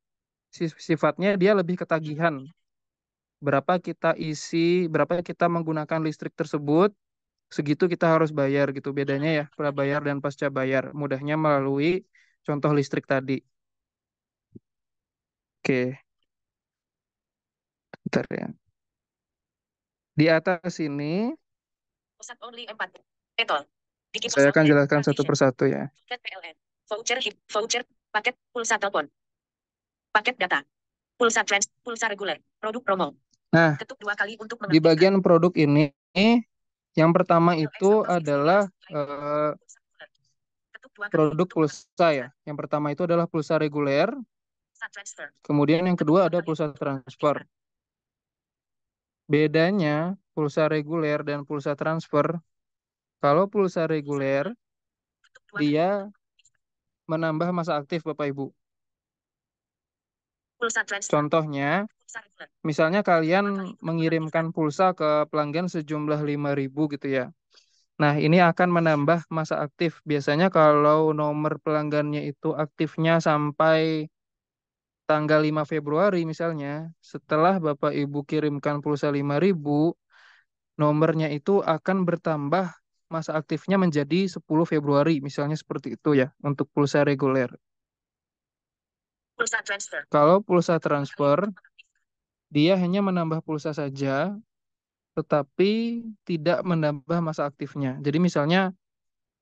sifatnya dia lebih ketagihan. Berapa kita isi, berapa kita menggunakan listrik tersebut, segitu kita harus bayar gitu. Bedanya ya prabayar dan pasca bayar. Mudahnya melalui contoh listrik tadi. Oke, bentar ya. Di atas ini Pusat only 4. Etol. Bikin saya akan pulsa, jelaskan satu persatu ya. Paket PLN. Voucher, paket pulsa telepon. Paket data. Pulsa pulsa reguler. Produk promo. Nah, Ketuk 2 kali untuk di mengaktifkan. bagian produk ini, yang pertama itu adalah produk pulsa ya. Yang pertama itu adalah pulsa reguler. Kemudian yang kedua ada pulsa transfer. Bedanya pulsa reguler dan pulsa transfer, kalau pulsa reguler dia menambah masa aktif Bapak Ibu. Contohnya, misalnya kalian mengirimkan pulsa ke pelanggan sejumlah 5.000 gitu ya. Nah, ini akan menambah masa aktif. Biasanya kalau nomor pelanggannya itu aktifnya sampai tanggal 5 Februari misalnya, setelah Bapak Ibu kirimkan pulsa 5.000, nomornya itu akan bertambah masa aktifnya menjadi 10 Februari, misalnya seperti itu ya, untuk pulsa reguler. Pulsa transfer. Kalau pulsa transfer, dia hanya menambah pulsa saja, tetapi tidak menambah masa aktifnya. Jadi misalnya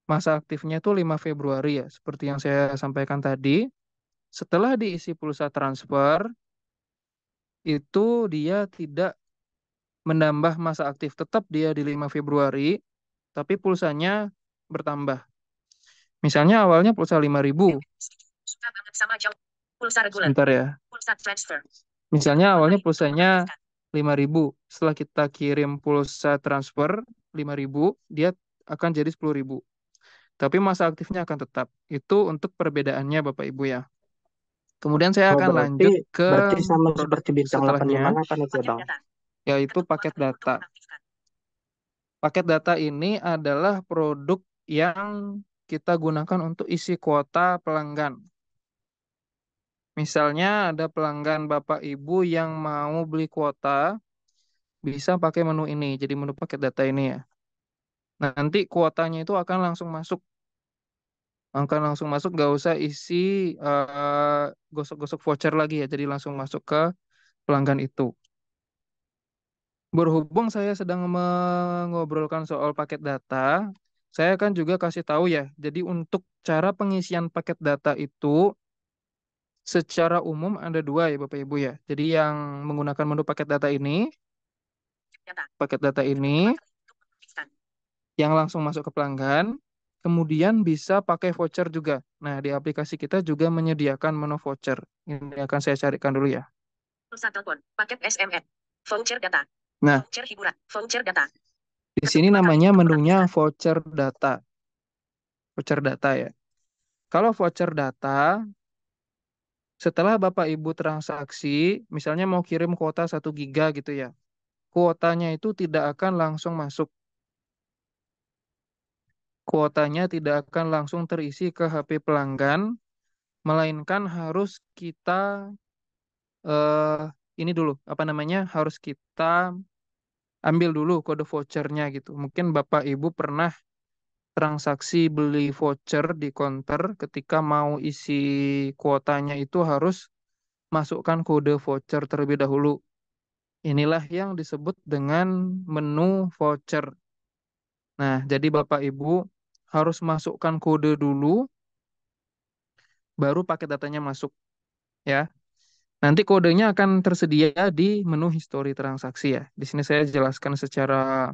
masa aktifnya itu 5 Februari ya, seperti yang saya sampaikan tadi. Setelah diisi pulsa transfer, itu dia tidak menambah masa aktif. Tetap dia di 5 Februari, tapi pulsanya bertambah. Misalnya awalnya pulsa 5.000. Suka banget sama jauh. Pulsa reguler. Sebentar ya. Pulsa transfer. Misalnya awalnya pulsanya 5.000. Setelah kita kirim pulsa transfer 5.000, dia akan jadi 10.000. Tapi masa aktifnya akan tetap. Itu untuk perbedaannya Bapak Ibu ya. Kemudian saya Oh, akan lanjut ke berarti sama produk seperti bintang 858 setelahnya, itu ya, Bang. yaitu paket data. Paket data ini adalah produk yang kita gunakan untuk isi kuota pelanggan. Misalnya ada pelanggan Bapak Ibu yang mau beli kuota, bisa pakai menu ini, jadi menu paket data ini ya. Nah, nanti kuotanya itu akan langsung masuk. Nggak usah isi gosok-gosok voucher lagi ya, jadi langsung masuk ke pelanggan itu. Berhubung saya sedang mengobrolkan soal paket data, saya kan juga kasih tahu ya. Jadi untuk cara pengisian paket data itu secara umum ada dua ya Bapak Ibu ya. Jadi yang menggunakan menu paket data ini, yang langsung masuk ke pelanggan, kemudian bisa pakai voucher juga. Nah, di aplikasi kita juga menyediakan menu voucher. Ini akan saya carikan dulu ya. Pulsa telepon, paket SMS, voucher data, Nah, voucher hiburan, voucher data. di sini namanya menunya voucher data. Voucher data ya. Kalau voucher data, setelah Bapak Ibu transaksi, misalnya mau kirim kuota 1 giga gitu ya, kuotanya itu tidak akan langsung masuk. Kuotanya tidak akan langsung terisi ke HP pelanggan, melainkan harus kita ini dulu, harus kita ambil dulu kode vouchernya gitu. Mungkin Bapak Ibu pernah transaksi beli voucher di counter, ketika mau isi kuotanya itu harus masukkan kode voucher terlebih dahulu. Inilah yang disebut dengan menu voucher. Nah, jadi Bapak Ibu harus masukkan kode dulu, baru paket datanya masuk, ya. Nanti kodenya akan tersedia di menu histori transaksi ya. Di sini saya jelaskan secara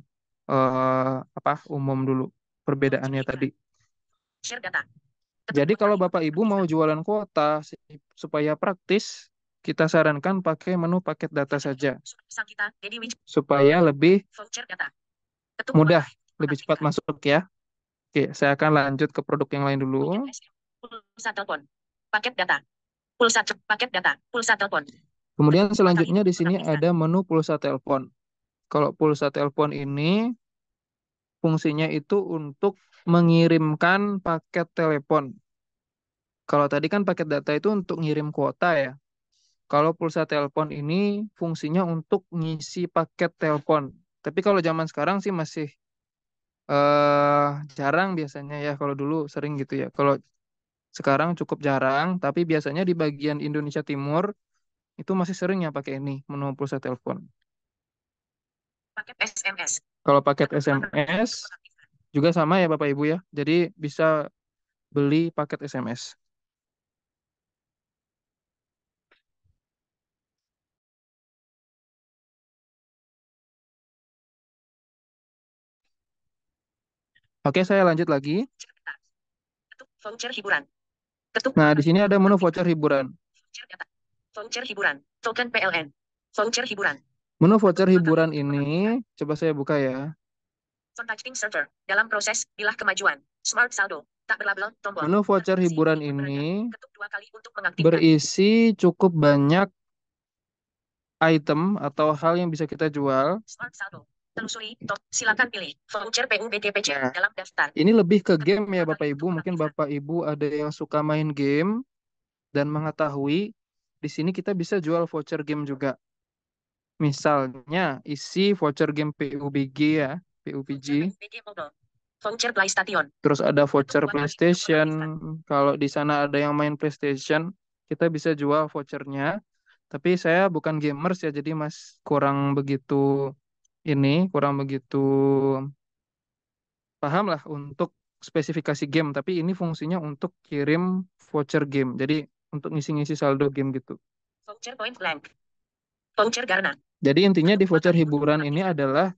umum dulu perbedaannya tadi. Share data. Jadi kalau Bapak Ibu mau jualan kuota supaya praktis, kita sarankan pakai menu paket data saja Sangkita, Dedi Wij, supaya lebih voucher data. Ketuk mudah, lebih cepat masuk ya. Oke, saya akan lanjut ke produk yang lain dulu. Pulsa telepon. Paket data. Paket data. Pulsa telepon. Kemudian selanjutnya di sini ada menu pulsa telepon. Kalau pulsa telepon ini fungsinya itu untuk mengirimkan paket telepon. Kalau tadi kan paket data itu untuk ngirim kuota ya. Kalau pulsa telepon ini fungsinya untuk ngisi paket telepon. Tapi kalau zaman sekarang sih masih jarang biasanya ya. Kalau dulu sering gitu ya. Kalau sekarang cukup jarang, tapi biasanya di bagian Indonesia Timur itu masih sering ya pakai ini, menu pulsa telepon. Paket SMS. Kalau paket SMS juga sama ya Bapak Ibu ya. Jadi bisa beli paket SMS. Oke, saya lanjut lagi. Ketuk voucher hiburan. Ketuk. Nah, di sini ada menu voucher hiburan. Voucher data. Voucher hiburan. Token PLN. Voucher hiburan. Menu voucher hiburan ini, coba saya buka ya. Contacting server. Dalam proses, bilah kemajuan. Smart saldo. Tak berlabel, tombol. Menu voucher hiburan ini Ketuk 2 kali untuk mengaktifkan. berisi cukup banyak item atau hal yang bisa kita jual. Smart saldo. Telusuri, silakan pilih voucher PUBTPC dalam daftar. Ini lebih ke game ya Bapak Ibu. Mungkin Bapak Ibu ada yang suka main game dan mengetahui di sini kita bisa jual voucher game juga. Misalnya isi voucher game PUBG ya, PUBG. Voucher PlayStation. Terus ada voucher PlayStation. Kalau di sana ada yang main PlayStation, kita bisa jual vouchernya. Tapi saya bukan gamers ya, jadi kurang begitu paham lah untuk spesifikasi game. Tapi ini fungsinya untuk kirim voucher game. Jadi untuk ngisi-ngisi saldo game gitu. Voucher point blank. Voucher Garena. Jadi intinya di voucher hiburan ini adalah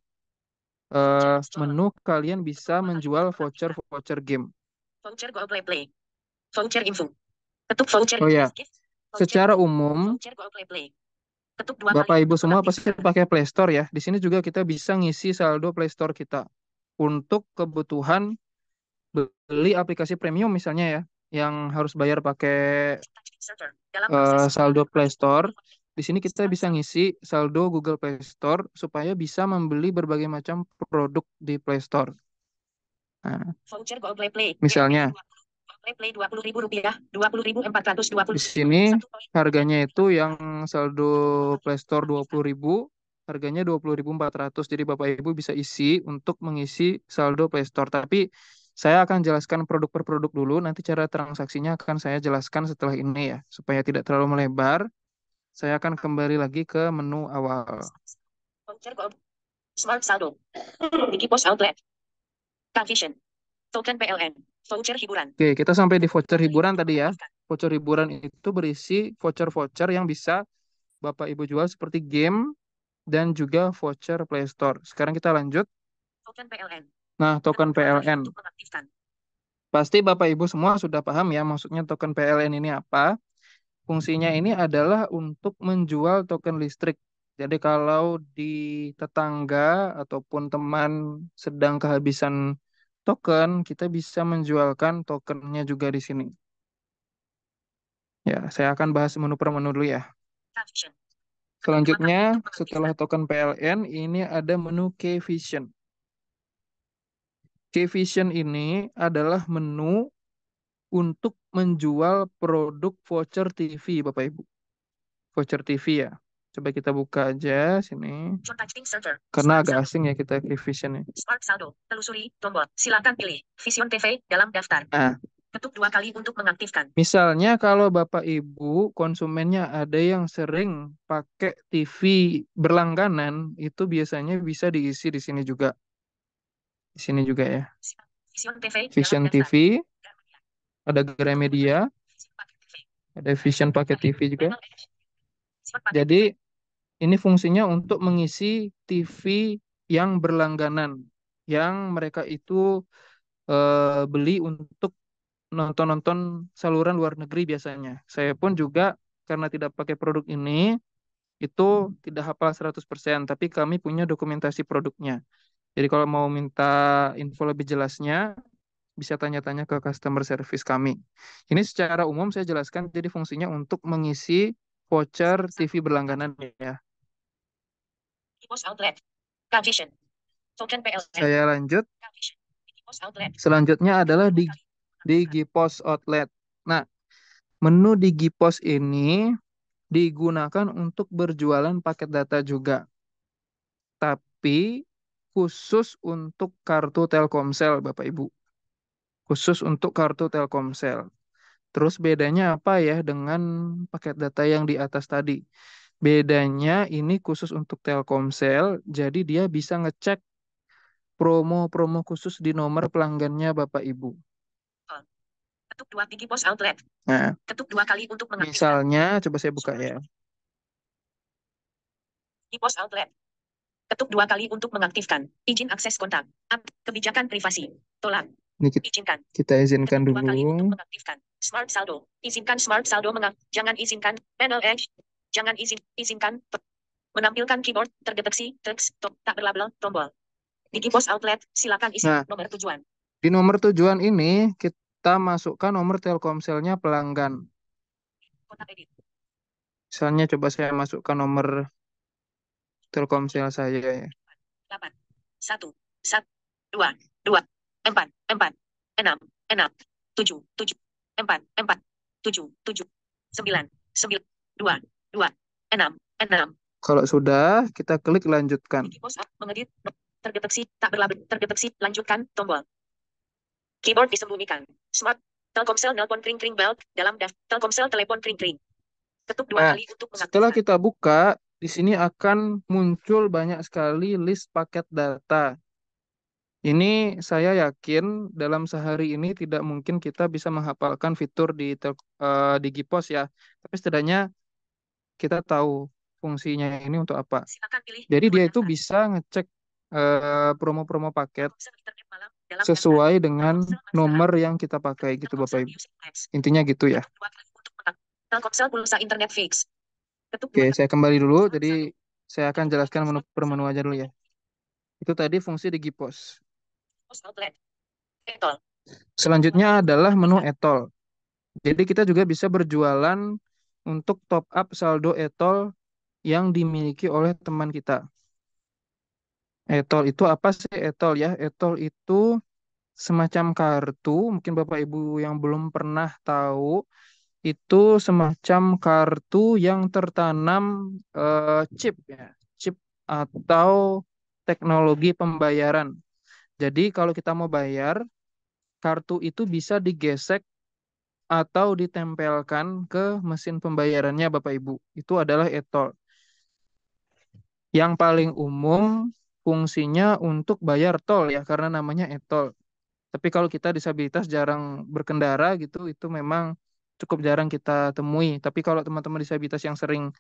menu kalian bisa menjual voucher game. Voucher Go Play. Voucher info. Ketuk voucher. Oh ya, secara umum Bapak Ibu semua pasti pakai Play Store ya. Di sini juga kita bisa ngisi saldo Play Store kita untuk kebutuhan beli aplikasi premium misalnya ya, yang harus bayar pakai saldo Play Store. Di sini kita bisa ngisi saldo Google Play Store supaya bisa membeli berbagai macam produk di Play Store. Nah, misalnya Play Rp20.000, 20.420. di sini harganya itu yang saldo Play Store 20.000, harganya 20.400. Jadi Bapak Ibu bisa isi untuk mengisi saldo Play Store. Tapi saya akan jelaskan produk per produk dulu. Nanti cara transaksinya akan saya jelaskan setelah ini ya, supaya tidak terlalu melebar. Saya akan kembali lagi ke menu awal. Smart saldo. Wiki Pos Outlet. Confusion. Token PLN. Voucher hiburan. Oke, kita sampai di voucher hiburan tadi ya. Voucher hiburan itu berisi voucher-voucher yang bisa Bapak Ibu jual seperti game dan juga voucher Play Store. Sekarang kita lanjut. Token PLN. Nah, token PLN. Pasti Bapak Ibu semua sudah paham ya maksudnya token PLN ini apa. Fungsinya ini adalah untuk menjual token listrik. Jadi kalau di tetangga ataupun teman sedang kehabisan token, kita bisa menjualkan tokennya juga di sini. Ya, saya akan bahas menu per menu dulu ya. Selanjutnya, setelah token PLN, ini ada menu Kvision. Kvision ini adalah menu untuk menjual produk voucher TV, Bapak Ibu. Voucher TV ya. Coba kita buka aja sini. John Texting Server. Karena Smart agak Saldo. asing ya kita ke Vision ya. Smart Saldo. Telusuri tombol. Silakan pilih Vision TV dalam daftar. Nah, Ketuk 2 kali untuk mengaktifkan. misalnya kalau Bapak Ibu konsumennya ada yang sering pakai TV berlangganan, itu biasanya bisa diisi di sini juga. Di sini juga ya. Vision TV Vision dalam daftar. TV, ada Gramedia, ada Vision paket TV juga. Jadi ini fungsinya untuk mengisi TV yang berlangganan, yang mereka itu beli untuk nonton-nonton saluran luar negeri biasanya. Saya pun juga karena tidak pakai produk ini, itu tidak hafal 100%, tapi kami punya dokumentasi produknya. Jadi kalau mau minta info lebih jelasnya, bisa tanya-tanya ke customer service kami. Ini secara umum saya jelaskan, jadi fungsinya untuk mengisi voucher TV berlangganan ya. Kipos Outlet. Vision. Token PLN. Saya lanjut. Kipos Outlet. Selanjutnya adalah di Gpos Outlet. Nah, menu di Gpos ini digunakan untuk berjualan paket data juga. Tapi khusus untuk kartu Telkomsel, Bapak Ibu. Khusus untuk kartu Telkomsel. Terus bedanya apa ya dengan paket data yang di atas tadi? Bedanya ini khusus untuk Telkomsel, jadi dia bisa ngecek promo-promo khusus di nomor pelanggannya Bapak Ibu. Ketuk 2 di Kipos Outlet. Nah, Ketuk 2 kali untuk mengaktifkan. misalnya, coba saya buka ya. Kipos Outlet. Ketuk 2 kali untuk mengaktifkan. Izin akses kontak. Kebijakan privasi. Tolak. Ini Izinkan. kita izinkan Ketuk 2 kali untuk dulu. mengaktifkan. Smart Saldo. Izinkan Smart Saldo jangan izinkan. Panel Edge. Jangan izinkan. Menampilkan keyboard terdeteksi teks tak berlabel tombol. Di Kipos Outlet, silakan isi nomor tujuan. Di nomor tujuan ini kita masukkan nomor Telkomselnya pelanggan. Kontak edit. Misalnya coba saya masukkan nomor Telkomsel saya ya. 8 1 1 2 2 4 4 6 6 7 7 4 4 7 7 9 9 2 2 6 6. Kalau sudah, kita klik lanjutkan. Mengedit, terdeteksi, tak berlabel, terdeteksi, lanjutkan, tombol. Keyboard disembunyikan. Smart, Telkomsel nelpon kring kring bell, dalam Telkomsel telepon kring kring. Ketuk 2 kali untuk mengaktifkan. Setelah kita buka, di sini akan muncul banyak sekali list paket data. Ini saya yakin dalam sehari ini tidak mungkin kita bisa menghafalkan fitur di Gpos ya. Tapi setidaknya kita tahu fungsinya ini untuk apa. Jadi dia itu bisa ngecek promo-promo paket sesuai dengan nomor yang kita pakai gitu Bapak Ibu. Intinya gitu ya. Telkomsel pulsa internet fix. Oke, saya kembali dulu. Jadi saya akan jelaskan menu per menu aja dulu ya. Itu tadi fungsi di Gpos. Selanjutnya adalah menu etol. Jadi kita juga bisa berjualan untuk top up saldo etol yang dimiliki oleh teman kita. Etol itu apa sih etol ya? Etol itu semacam kartu, mungkin Bapak Ibu yang belum pernah tahu, itu semacam kartu yang tertanam chip ya, chip atau teknologi pembayaran. Jadi kalau kita mau bayar, kartu itu bisa digesek atau ditempelkan ke mesin pembayarannya Bapak Ibu. Itu adalah etol. Yang paling umum fungsinya untuk bayar tol ya, karena namanya etol. Tapi kalau kita disabilitas jarang berkendara gitu, itu memang cukup jarang kita temui. Tapi kalau teman-teman disabilitas yang sering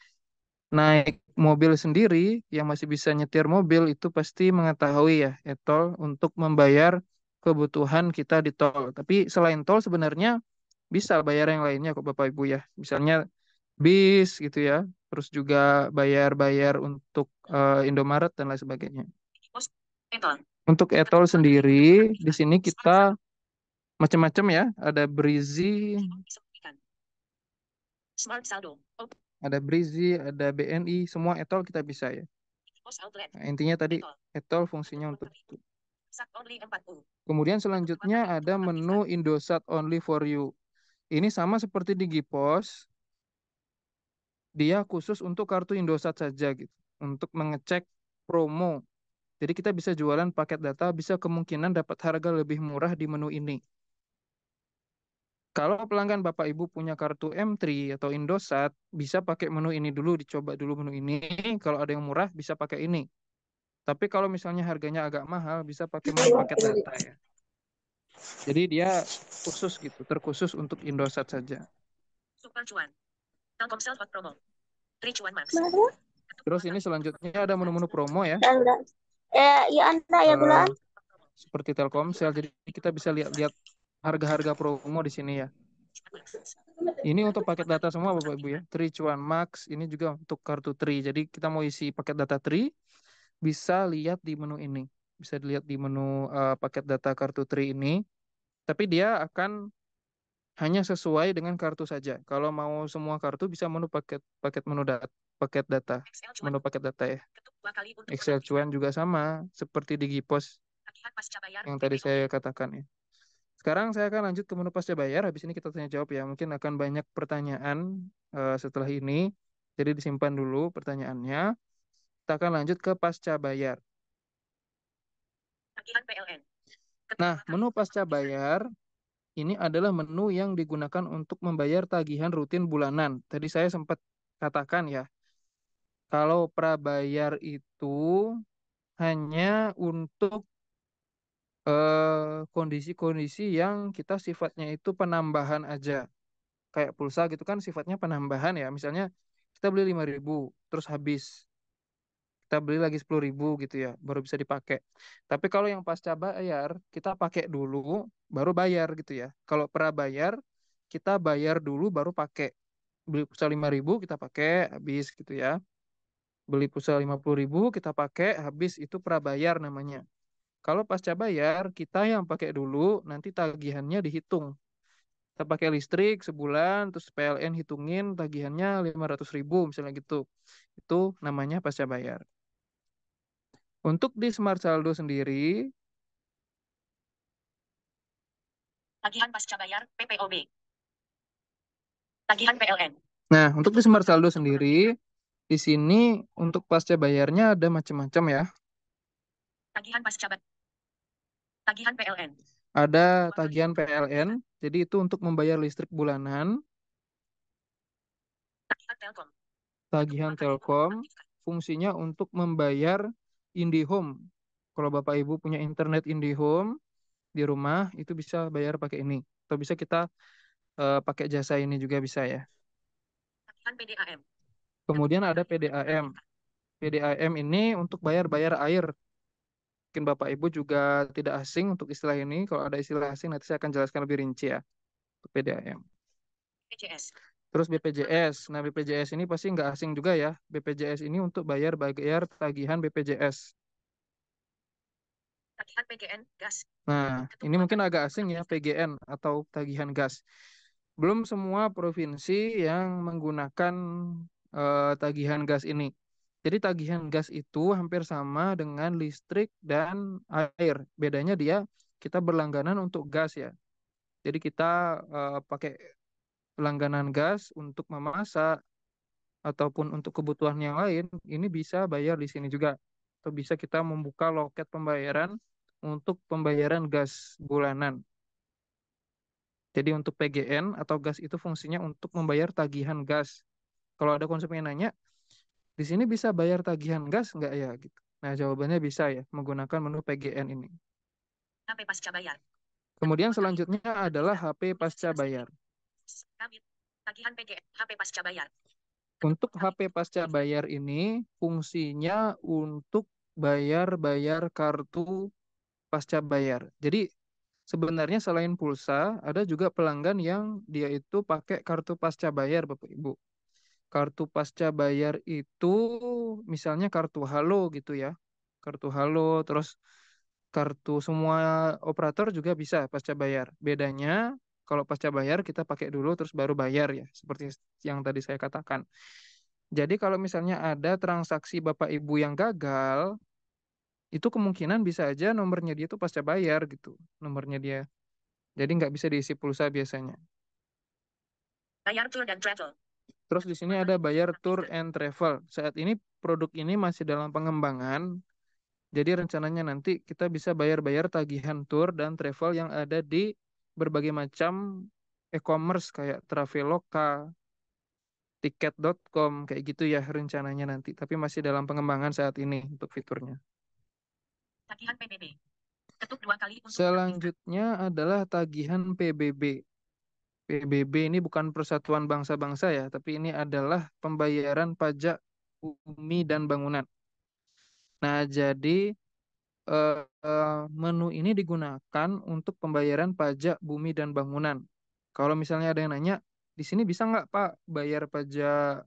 naik mobil sendiri, yang masih bisa nyetir mobil, itu pasti mengetahui ya, etol untuk membayar kebutuhan kita di tol. Tapi selain tol sebenarnya bisa bayar yang lainnya kok Bapak Ibu ya. Misalnya bis gitu ya, terus juga bayar-bayar untuk Indomaret dan lain sebagainya. Untuk etol sendiri, di sini kita macam-macam ya, ada Brizi, ada Brizi, ada BNI, semua etol kita bisa ya. Nah, intinya tadi etol fungsinya untuk itu. Sat only 4U. Kemudian selanjutnya ada menu Indosat only for you. Ini sama seperti di Gpos, dia khusus untuk kartu Indosat saja gitu, untuk mengecek promo. Jadi kita bisa jualan paket data, bisa kemungkinan dapat harga lebih murah di menu ini. Kalau pelanggan Bapak Ibu punya kartu M3 atau Indosat, bisa pakai menu ini dulu, dicoba dulu menu ini. Kalau ada yang murah, bisa pakai ini. Tapi kalau misalnya harganya agak mahal, bisa pakai menu paket data ya. Jadi dia khusus gitu, terkhusus untuk Indosat saja. Super cuan. Telkomsel hot promo. 3 cuan max. Terus ini selanjutnya ada menu-menu promo ya. Ya Anda ya bulan. Seperti Telkomsel, jadi kita bisa lihat-lihat harga-harga promo di sini ya. Ini untuk paket data semua Bapak Ibu ya. 3 cuan max, ini juga untuk kartu Tri. Jadi kita mau isi paket data Tri, bisa lihat di menu ini. Bisa dilihat di menu paket data kartu Tri ini. Tapi dia akan hanya sesuai dengan kartu saja. Kalau mau semua kartu bisa menu paket paket data. Menu paket data ya. Excel cuan juga sama seperti di Gpos yang tadi saya katakan ya. Sekarang saya akan lanjut ke menu pasca bayar. Habis ini kita tanya jawab ya. Mungkin akan banyak pertanyaan setelah ini. Jadi disimpan dulu pertanyaannya. Kita akan lanjut ke pasca bayar. Nah, menu pasca bayar ini adalah menu yang digunakan untuk membayar tagihan rutin bulanan. Tadi saya sempat katakan ya, kalau prabayar itu hanya untuk kondisi-kondisi yang kita sifatnya itu penambahan aja. Kayak pulsa gitu kan sifatnya penambahan ya. Misalnya kita beli 5.000, terus habis. Kita beli lagi 10.000 gitu ya, baru bisa dipakai. Tapi kalau yang pasca bayar, kita pakai dulu, baru bayar gitu ya. Kalau prabayar, kita bayar dulu, baru pakai. Beli pulsa 5.000, kita pakai, habis gitu ya. Beli pulsa 50.000, kita pakai, habis, itu prabayar namanya. Kalau pasca bayar, kita yang pakai dulu, nanti tagihannya dihitung. Kita pakai listrik sebulan, terus PLN hitungin tagihannya 500.000 misalnya gitu. Itu namanya pasca bayar. Untuk di Smart Saldo sendiri, Tagihan pasca bayar PPOB. Tagihan PLN. nah untuk di Smart Saldo sendiri, di sini untuk pasca bayarnya ada macam-macam ya. Tagihan pasca bayar. Tagihan PLN. Ada tagihan PLN, jadi itu untuk membayar listrik bulanan. Tagihan Telkom. Tagihan Telkom, fungsinya untuk membayar IndiHome. Kalau Bapak Ibu punya internet IndiHome di rumah, itu bisa bayar pakai ini. Atau bisa kita pakai jasa ini juga bisa ya. Tagihan PDAM. Kemudian ada PDAM. PDAM ini untuk bayar-bayar air. Mungkin Bapak Ibu juga tidak asing untuk istilah ini. Kalau ada istilah asing, nanti saya akan jelaskan lebih rinci ya. Untuk PDAM. BPJS. Terus BPJS. Nah, BPJS ini pasti nggak asing juga ya. BPJS ini untuk bayar tagihan BPJS. Tagihan PGN, gas. Nah, ini mungkin agak asing ya, PGN atau tagihan gas. Belum semua provinsi yang menggunakan tagihan gas ini. Jadi tagihan gas itu hampir sama dengan listrik dan air. Bedanya kita berlangganan untuk gas ya. Jadi kita pakai langganan gas untuk memasak ataupun untuk kebutuhan yang lain, ini bisa bayar di sini juga. Atau bisa kita membuka loket pembayaran untuk pembayaran gas bulanan. Jadi untuk PGN atau gas itu fungsinya untuk membayar tagihan gas. Kalau ada konsumen yang nanya, di sini bisa bayar tagihan gas nggak ya? Gitu. Nah, jawabannya bisa ya, menggunakan menu PGN ini. HP pasca bayar. Kemudian selanjutnya adalah HP pasca bayar. Tagihan PGN, HP pasca bayar. Untuk HP pasca bayar ini fungsinya untuk bayar-bayar kartu pasca bayar. Jadi sebenarnya selain pulsa, ada juga pelanggan yang dia itu pakai kartu pasca bayar, Bapak Ibu. Kartu pasca bayar itu misalnya kartu Halo gitu ya. Kartu Halo, terus kartu semua operator juga bisa pasca bayar. Bedanya kalau pasca bayar kita pakai dulu terus baru bayar ya, seperti yang tadi saya katakan. Jadi kalau misalnya ada transaksi Bapak Ibu yang gagal, itu kemungkinan bisa aja nomornya dia tuh pasca bayar gitu, nomornya dia. Jadi nggak bisa diisi pulsa biasanya. Bayar tour dan travel. Terus di sini ada bayar tour and travel. Saat ini produk ini masih dalam pengembangan. Jadi rencananya nanti kita bisa bayar-bayar tagihan tour dan travel yang ada di berbagai macam e-commerce kayak Traveloka, tiket.com kayak gitu ya rencananya nanti. Tapi masih dalam pengembangan saat ini untuk fiturnya. Tagihan PBB. Ketuk 2 kali untuk Selanjutnya adalah tagihan PBB. PBB ini bukan Persatuan Bangsa-Bangsa ya, tapi ini adalah pembayaran pajak bumi dan bangunan. Nah, jadi menu ini digunakan untuk pembayaran pajak bumi dan bangunan. Kalau misalnya ada yang nanya, di sini bisa nggak Pak bayar pajak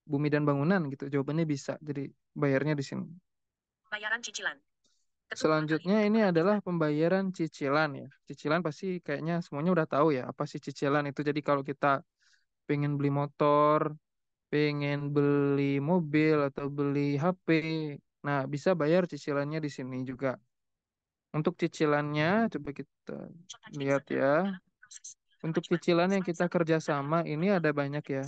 bumi dan bangunan gitu? Jawabannya bisa. Jadi bayarnya di sini. bayaran cicilan. Selanjutnya ini adalah pembayaran cicilan ya. Cicilan pasti kayaknya semuanya udah tahu ya apa sih cicilan itu. Jadi kalau kita pengen beli motor, pengen beli mobil atau beli HP, nah bisa bayar cicilannya di sini juga. Untuk cicilannya coba kita lihat ya. Untuk cicilan yang kita kerjasama ini ada banyak ya.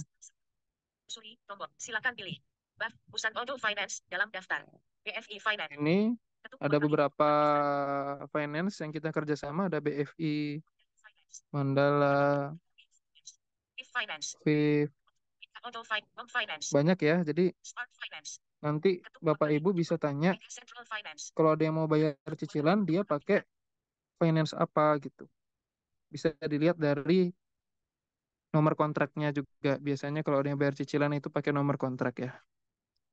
Suri, tombol. Silakan pilih. BAF, Busan Auto Finance dalam daftar. BFI Finance. Ini ada beberapa finance yang kita kerjasama, ada BFI, Mandala, Finance. Viv, Auto Finance. banyak ya. Jadi Smart Finance. nanti Bapak Ibu bisa tanya Central Finance. kalau ada yang mau bayar cicilan dia pakai finance apa gitu. Bisa dilihat dari nomor kontraknya juga. Biasanya kalau ada yang bayar cicilan itu pakai nomor kontrak ya.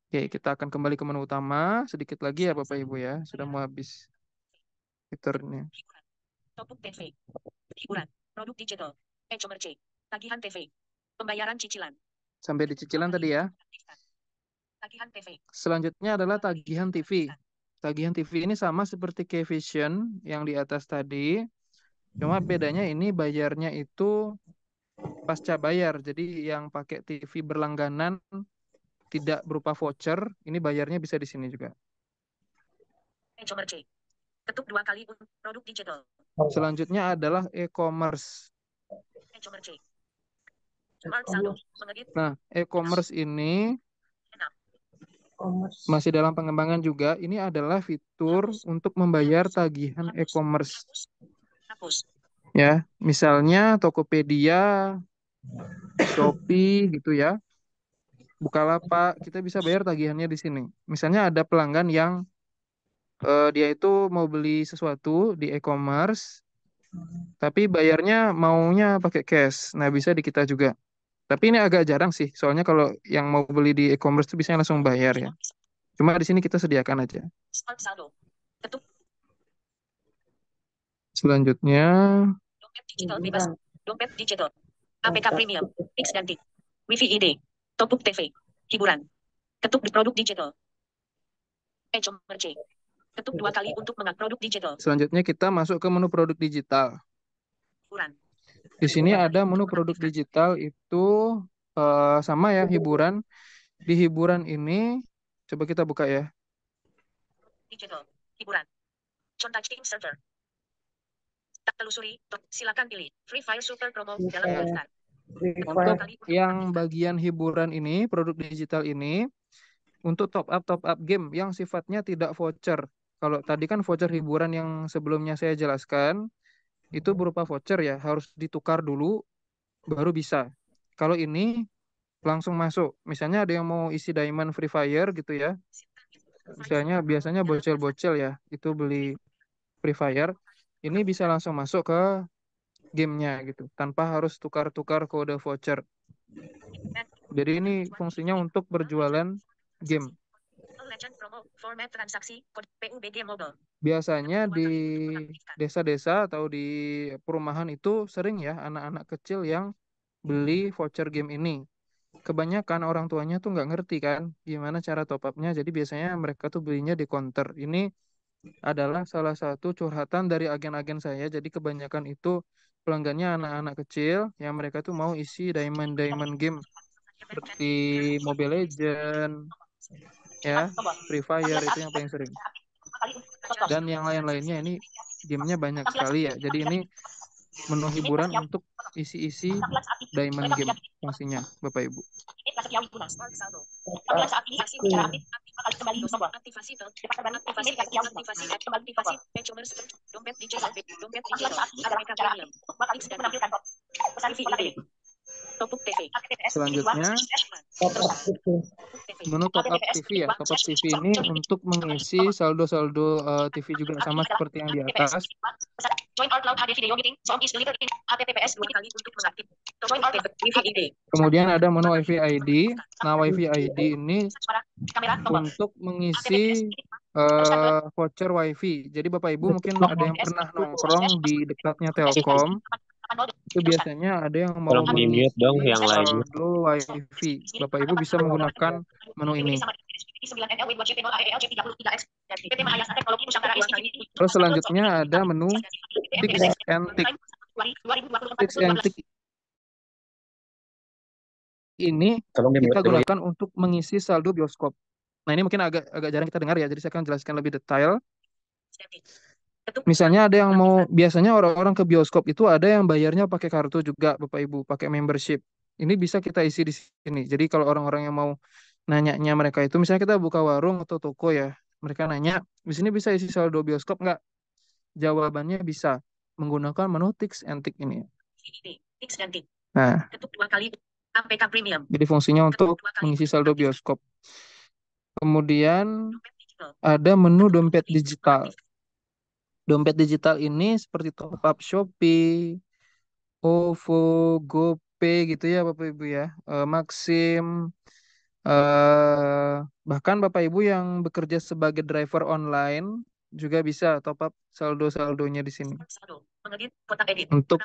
Oke, kita akan kembali ke menu utama sedikit lagi ya Bapak Ibu ya. Sudah mau habis fiturnya. Topuk TV. Hiburan. Produk digital. E-commerce. Tagihan TV. Pembayaran cicilan. Sampai di cicilan tadi ya. Tagihan TV. Selanjutnya adalah tagihan TV. Tagihan TV ini sama seperti Kvision yang di atas tadi. Cuma bedanya ini bayarnya itu pasca bayar. Jadi yang pakai TV berlangganan tidak berupa voucher, ini bayarnya bisa di sini juga. E-commerce. Ketuk 2 kali untuk produk digital. Selanjutnya adalah e-commerce. E-commerce. Smart Saldo. Mengedit. Nah, e-commerce ini masih dalam pengembangan juga. Ini adalah fitur untuk membayar tagihan e-commerce. Hapus. Ya, misalnya Tokopedia, Shopee gitu ya. Bukalapak, kita bisa bayar tagihannya di sini. Misalnya ada pelanggan yang dia itu mau beli sesuatu di e-commerce, tapi bayarnya maunya pakai cash. Nah, bisa di kita juga. Tapi ini agak jarang sih, soalnya kalau yang mau beli di e-commerce itu biasanya langsung bayar ya. Cuma di sini kita sediakan aja. Smart Saldo. Ketuk. Selanjutnya, Dompet digital bebas. Dompet digital. APK Premium. Fix dan Tik. Wifi ID. Topuk TV. Hiburan. Ketuk di produk digital. E-commerce. Ketuk 2 kali untuk mengak produk digital. selanjutnya kita masuk ke menu produk digital. Hiburan. Di sini ada menu produk digital itu sama ya, hiburan. Di hiburan ini, coba kita buka ya. Digital. Hiburan. Contact Team Server. Tak telusuri. Silakan pilih. Free Fire Super Promo dalam daftar. Untuk yang bagian hiburan ini, produk digital ini, untuk top up game yang sifatnya tidak voucher. Kalau tadi kan voucher hiburan yang sebelumnya saya jelaskan, itu berupa voucher ya, harus ditukar dulu, baru bisa. Kalau ini langsung masuk. Misalnya ada yang mau isi diamond Free Fire gitu ya. Misalnya biasanya bocil-bocil ya, itu beli Free Fire. Ini bisa langsung masuk ke gamenya gitu, tanpa harus tukar-tukar kode voucher. Jadi ini fungsinya untuk berjualan game. Legend promo format transaksi kode PUBG Mobile. Biasanya di desa-desa atau di perumahan itu sering ya anak-anak kecil yang beli voucher game ini. Kebanyakan orang tuanya tuh nggak ngerti kan gimana cara top up-nya. Jadi biasanya mereka tuh belinya di counter. Ini adalah salah satu curhatan dari agen-agen saya. Jadi kebanyakan itu pelanggannya anak-anak kecil yang mereka tuh mau isi diamond game seperti Mobile Legend, ya, Free Fire itu yang paling sering. Dan yang lain-lainnya ini gamenya banyak sekali ya. Jadi ini menu hiburan untuk isi-isi diamond game fungsinya, Bapak Ibu. Selanjutnya menu top up TV ya. Top up TV ini untuk mengisi saldo-saldo TV juga sama seperti yang di atas. Kemudian ada menu WiFi ID. Nah, WiFi ID ini untuk mengisi voucher WiFi. Jadi Bapak Ibu mungkin ada yang pernah nongkrong di dekatnya Telkom. Itu biasanya ada yang mau Tolong di-mute dong mengisi yang lainnya. saldo WiFi. Bapak Ibu bisa menggunakan menu ini. Terus selanjutnya ada menu Tips and Tick. Tips and Tick ini Tolong di-mute kita dulu ya. gunakan untuk mengisi saldo bioskop. Nah, ini mungkin agak jarang kita dengar ya, jadi saya akan jelaskan lebih detail. Misalnya ada yang mau, biasanya orang-orang ke bioskop itu ada yang bayarnya pakai kartu juga, Bapak Ibu, pakai membership. Ini bisa kita isi di sini. Jadi kalau orang-orang yang mau nanyanya mereka itu, misalnya kita buka warung atau toko ya, mereka nanya, di sini bisa isi saldo bioskop nggak? Jawabannya bisa menggunakan menu Tips and Tick ini. Nah, jadi fungsinya untuk mengisi saldo bioskop. Kemudian ada menu dompet digital. Dompet digital ini seperti top up Shopee, OVO, GoPay gitu ya Bapak Ibu ya, Maxim, bahkan Bapak Ibu yang bekerja sebagai driver online juga bisa top up saldo-saldonya di sini. Untuk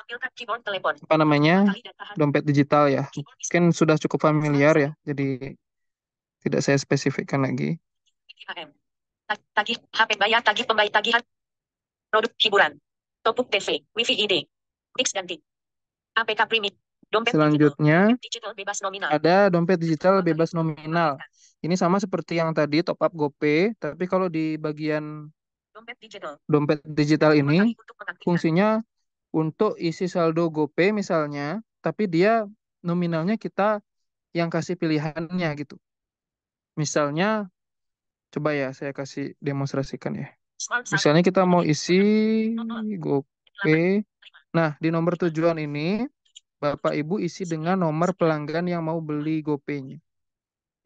apa namanya, dompet digital ya, mungkin sudah cukup familiar ya, jadi tidak saya spesifikkan lagi. Tagih HP bayar, tagih pembayar, tagihan produk hiburan, Topuk TV, WiFi ID, Tips dan Tick, APK Premium, dompet Selanjutnya digital bebas nominal. ada dompet digital bebas nominal. Ini sama seperti yang tadi top up GoPay, tapi kalau di bagian dompet digital ini fungsinya untuk isi saldo GoPay misalnya, tapi dia nominalnya kita yang kasih pilihannya gitu. Misalnya, coba ya saya kasih demonstrasikan ya. Misalnya kita mau isi GoPay. Nah, di nomor tujuan ini Bapak Ibu isi dengan nomor pelanggan yang mau beli GoPay-nya.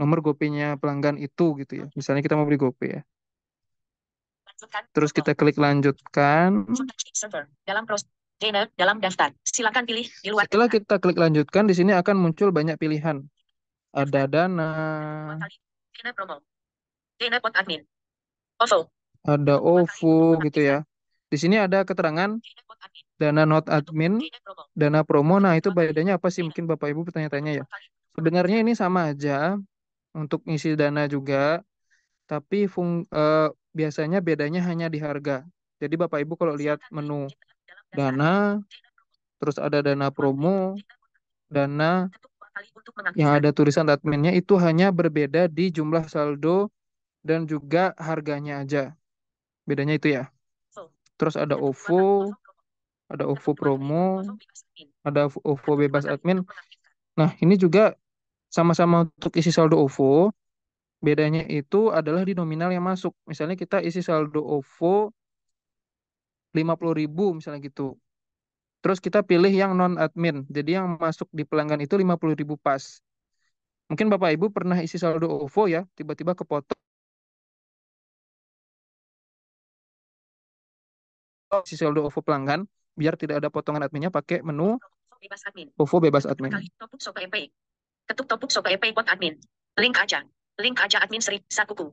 Nomor GoPay-nya pelanggan itu gitu ya. Misalnya kita mau beli GoPay ya. Terus kita klik lanjutkan. Dalam daftar. Silakan pilih di luar. Setelah kita klik lanjutkan, di sini akan muncul banyak pilihan. Ada Dana. Dana promo. Dana pot admin. OVO. Ada OVO gitu ya. Di sini ada keterangan Dana not admin, Dana promo. Nah, itu bedanya apa sih? Mungkin Bapak Ibu bertanya-tanya ya. Sebenarnya ini sama aja untuk ngisi dana juga, tapi biasanya bedanya hanya di harga. Jadi Bapak Ibu kalau lihat menu dana, terus ada dana promo, dana yang ada tulisan adminnya itu hanya berbeda di jumlah saldo dan juga harganya aja. Bedanya itu ya. Terus ada OVO, ada OVO promo, ada OVO bebas admin. Nah, ini juga sama-sama untuk isi saldo OVO. Bedanya itu adalah di nominal yang masuk. Misalnya kita isi saldo OVO 50.000 misalnya gitu. Terus kita pilih yang non-admin. Jadi yang masuk di pelanggan itu 50.000 pas. Mungkin Bapak Ibu pernah isi saldo OVO ya, tiba-tiba kepotong isi saldo OVO pelanggan, biar tidak ada potongan adminnya pakai menu OVO bebas admin. Ketuk Topuk Soka EP pot admin. Link aja admin Sri Sakuku.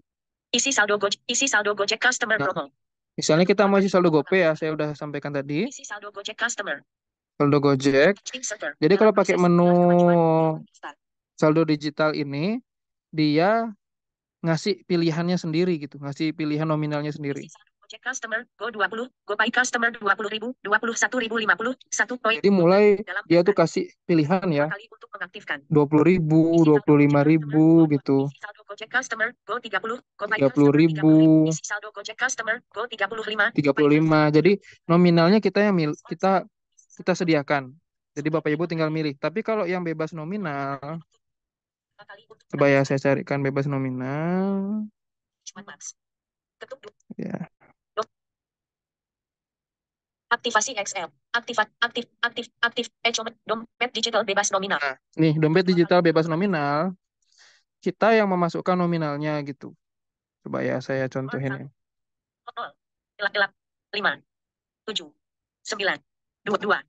Isi saldo Gojek customer Nah, promo. misalnya kita mau isi saldo GoPay ya, saya udah sampaikan tadi. Isi saldo Gojek customer. Saldo Gojek. Inserter. Jadi kalau pakai menu Start. saldo digital ini, dia ngasih pilihannya sendiri gitu, ngasih pilihan nominalnya sendiri. Gojek customer, Go 20, GoPay customer 20.000, 21.050, 1 poin. Jadi mulai Dalam dia tuh daftar. kasih pilihan Dua ya, kali untuk mengaktifkan. 20.000, Isi saldo Gojek customer, 25.000 gitu, isi saldo Gojek customer, Go 30, GoPay 30.000, customer 30, isi saldo Gojek customer, Go 35, GoPay 35. Jadi nominalnya kita yang kita sediakan. Jadi Bapak Ibu tinggal milih. Tapi kalau yang bebas nominal, dua kali untuk coba ya mengaktifkan. saya carikan bebas nominal. Cuman Maps. Ketuk Ya. aktivasi XL. Aktif. Dompet digital bebas nominal. Nah, nih dompet digital bebas nominal, kita yang memasukkan nominalnya gitu. Coba ya saya contohin ya. 0, 5, 7, 9, 22.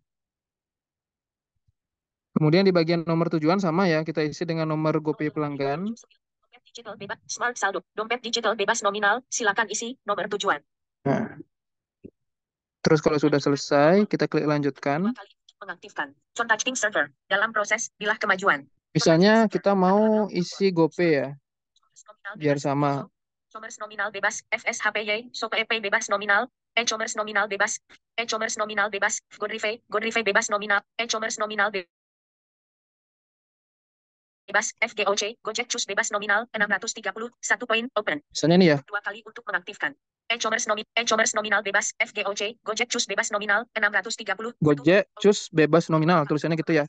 Kemudian di bagian nomor tujuan sama ya, kita isi dengan nomor GoPay pelanggan. Dompet digital bebas smart saldo. Dompet digital bebas nominal. Silakan isi nomor tujuan. Nah, terus kalau sudah selesai, kita klik lanjutkan. Dua kali mengaktifkan. Contacting server. Dalam proses bilah kemajuan. Misalnya kita mau isi GoPay ya, biar sama. E-commerce nominal bebas. FSHPY. SOPEP bebas nominal. E-commerce nominal bebas. E-commerce nominal bebas. Godrify bebas nominal. E-commerce nominal bebas. FGOC. Gojek Cus bebas nominal. 630. 1 poin. Open. Misalnya nih ya, Dua kali untuk mengaktifkan. E-commerce nominal bebas. FGOC. Gojek Cus bebas nominal. 630. Gojek Cus bebas nominal, tulisannya gitu ya.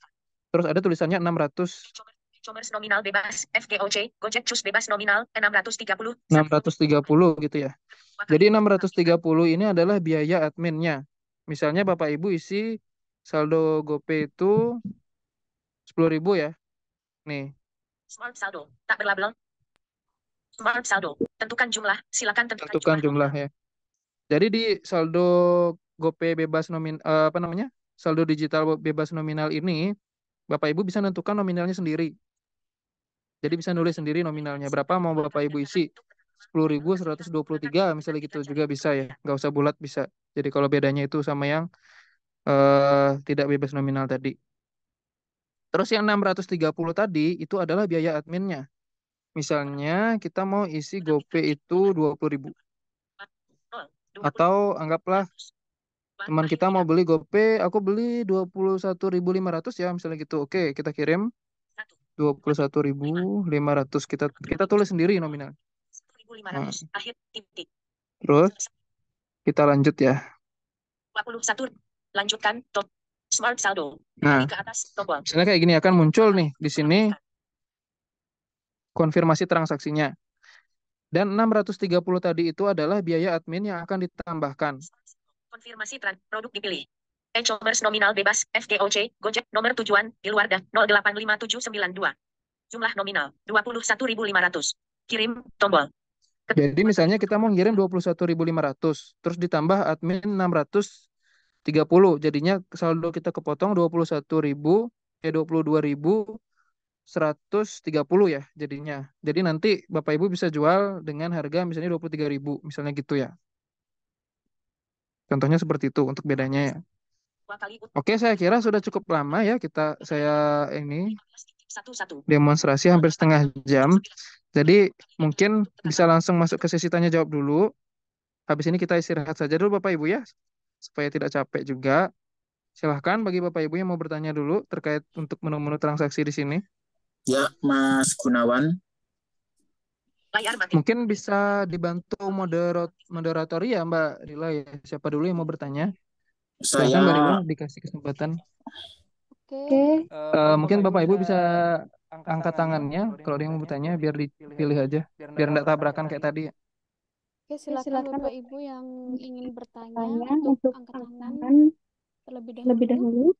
Terus ada tulisannya 600. E-commerce nominal bebas. FGOC. Gojek Cus bebas nominal. 630. 630 gitu ya. Jadi 630 ini adalah biaya adminnya. Misalnya Bapak Ibu isi saldo GoPay itu 10.000 ya. Nih, Smart saldo. Tak berlabel. Smart saldo. Tentukan jumlah. Silakan tentukan tentukan jumlah. jumlah ya. Jadi di saldo GoPay bebas saldo digital bebas nominal ini, Bapak Ibu bisa menentukan nominalnya sendiri. Jadi bisa nulis sendiri nominalnya berapa mau Bapak Ibu isi. 10.123 misalnya gitu juga bisa ya. Nggak usah bulat bisa. Jadi kalau bedanya itu sama yang tidak bebas nominal tadi. Terus yang 630 tadi itu adalah biaya adminnya. Misalnya kita mau isi GoPay itu 20.000. Atau anggaplah teman kita mau beli GoPay, aku beli 21.500 ya misalnya gitu. Oke, kita kirim 21.500, kita tulis sendiri nominal. 1.500. Akhir titik. Terus kita lanjut ya. 21. Lanjutkan. Top. Smart saldo. Nah, Ke atas tombol. misalnya kayak gini akan muncul nih di sini konfirmasi transaksinya. Dan 630 tadi itu adalah biaya admin yang akan ditambahkan. Konfirmasi produk dipilih. E-commerce nominal bebas. FGOC. Gojek. Nomor tujuan. Di luar dah. 085792. Jumlah nominal. 21.500. Kirim. Tombol. Jadi misalnya kita mau ngirim 21.500. Terus ditambah admin 630. Jadinya saldo kita kepotong 22.130 ya jadinya. Jadi nanti Bapak Ibu bisa jual dengan harga misalnya 23.000 misalnya gitu ya. Contohnya seperti itu untuk bedanya ya. Oke, saya kira sudah cukup lama ya saya ini demonstrasi hampir setengah jam. Jadi mungkin bisa langsung masuk ke sesi tanya jawab dulu. Habis ini kita istirahat saja dulu Bapak Ibu ya, supaya tidak capek juga. Silahkan bagi Bapak Ibu yang mau bertanya dulu terkait untuk menu-menu transaksi di sini. Ya, Mas Gunawan. Mungkin bisa dibantu moderator ya Mbak Rila ya. Siapa dulu yang mau bertanya? Silahkan Mbak Rila, dikasih kesempatan. Oke. Mungkin Bapak Ibu bisa angkat tangannya kalau ada yang mau bertanya biar dipilih aja, biar tidak tabrakan kayak tadi. Oke, silakan Bapak Ibu yang ingin bertanya untuk angkat tangan terlebih dahulu.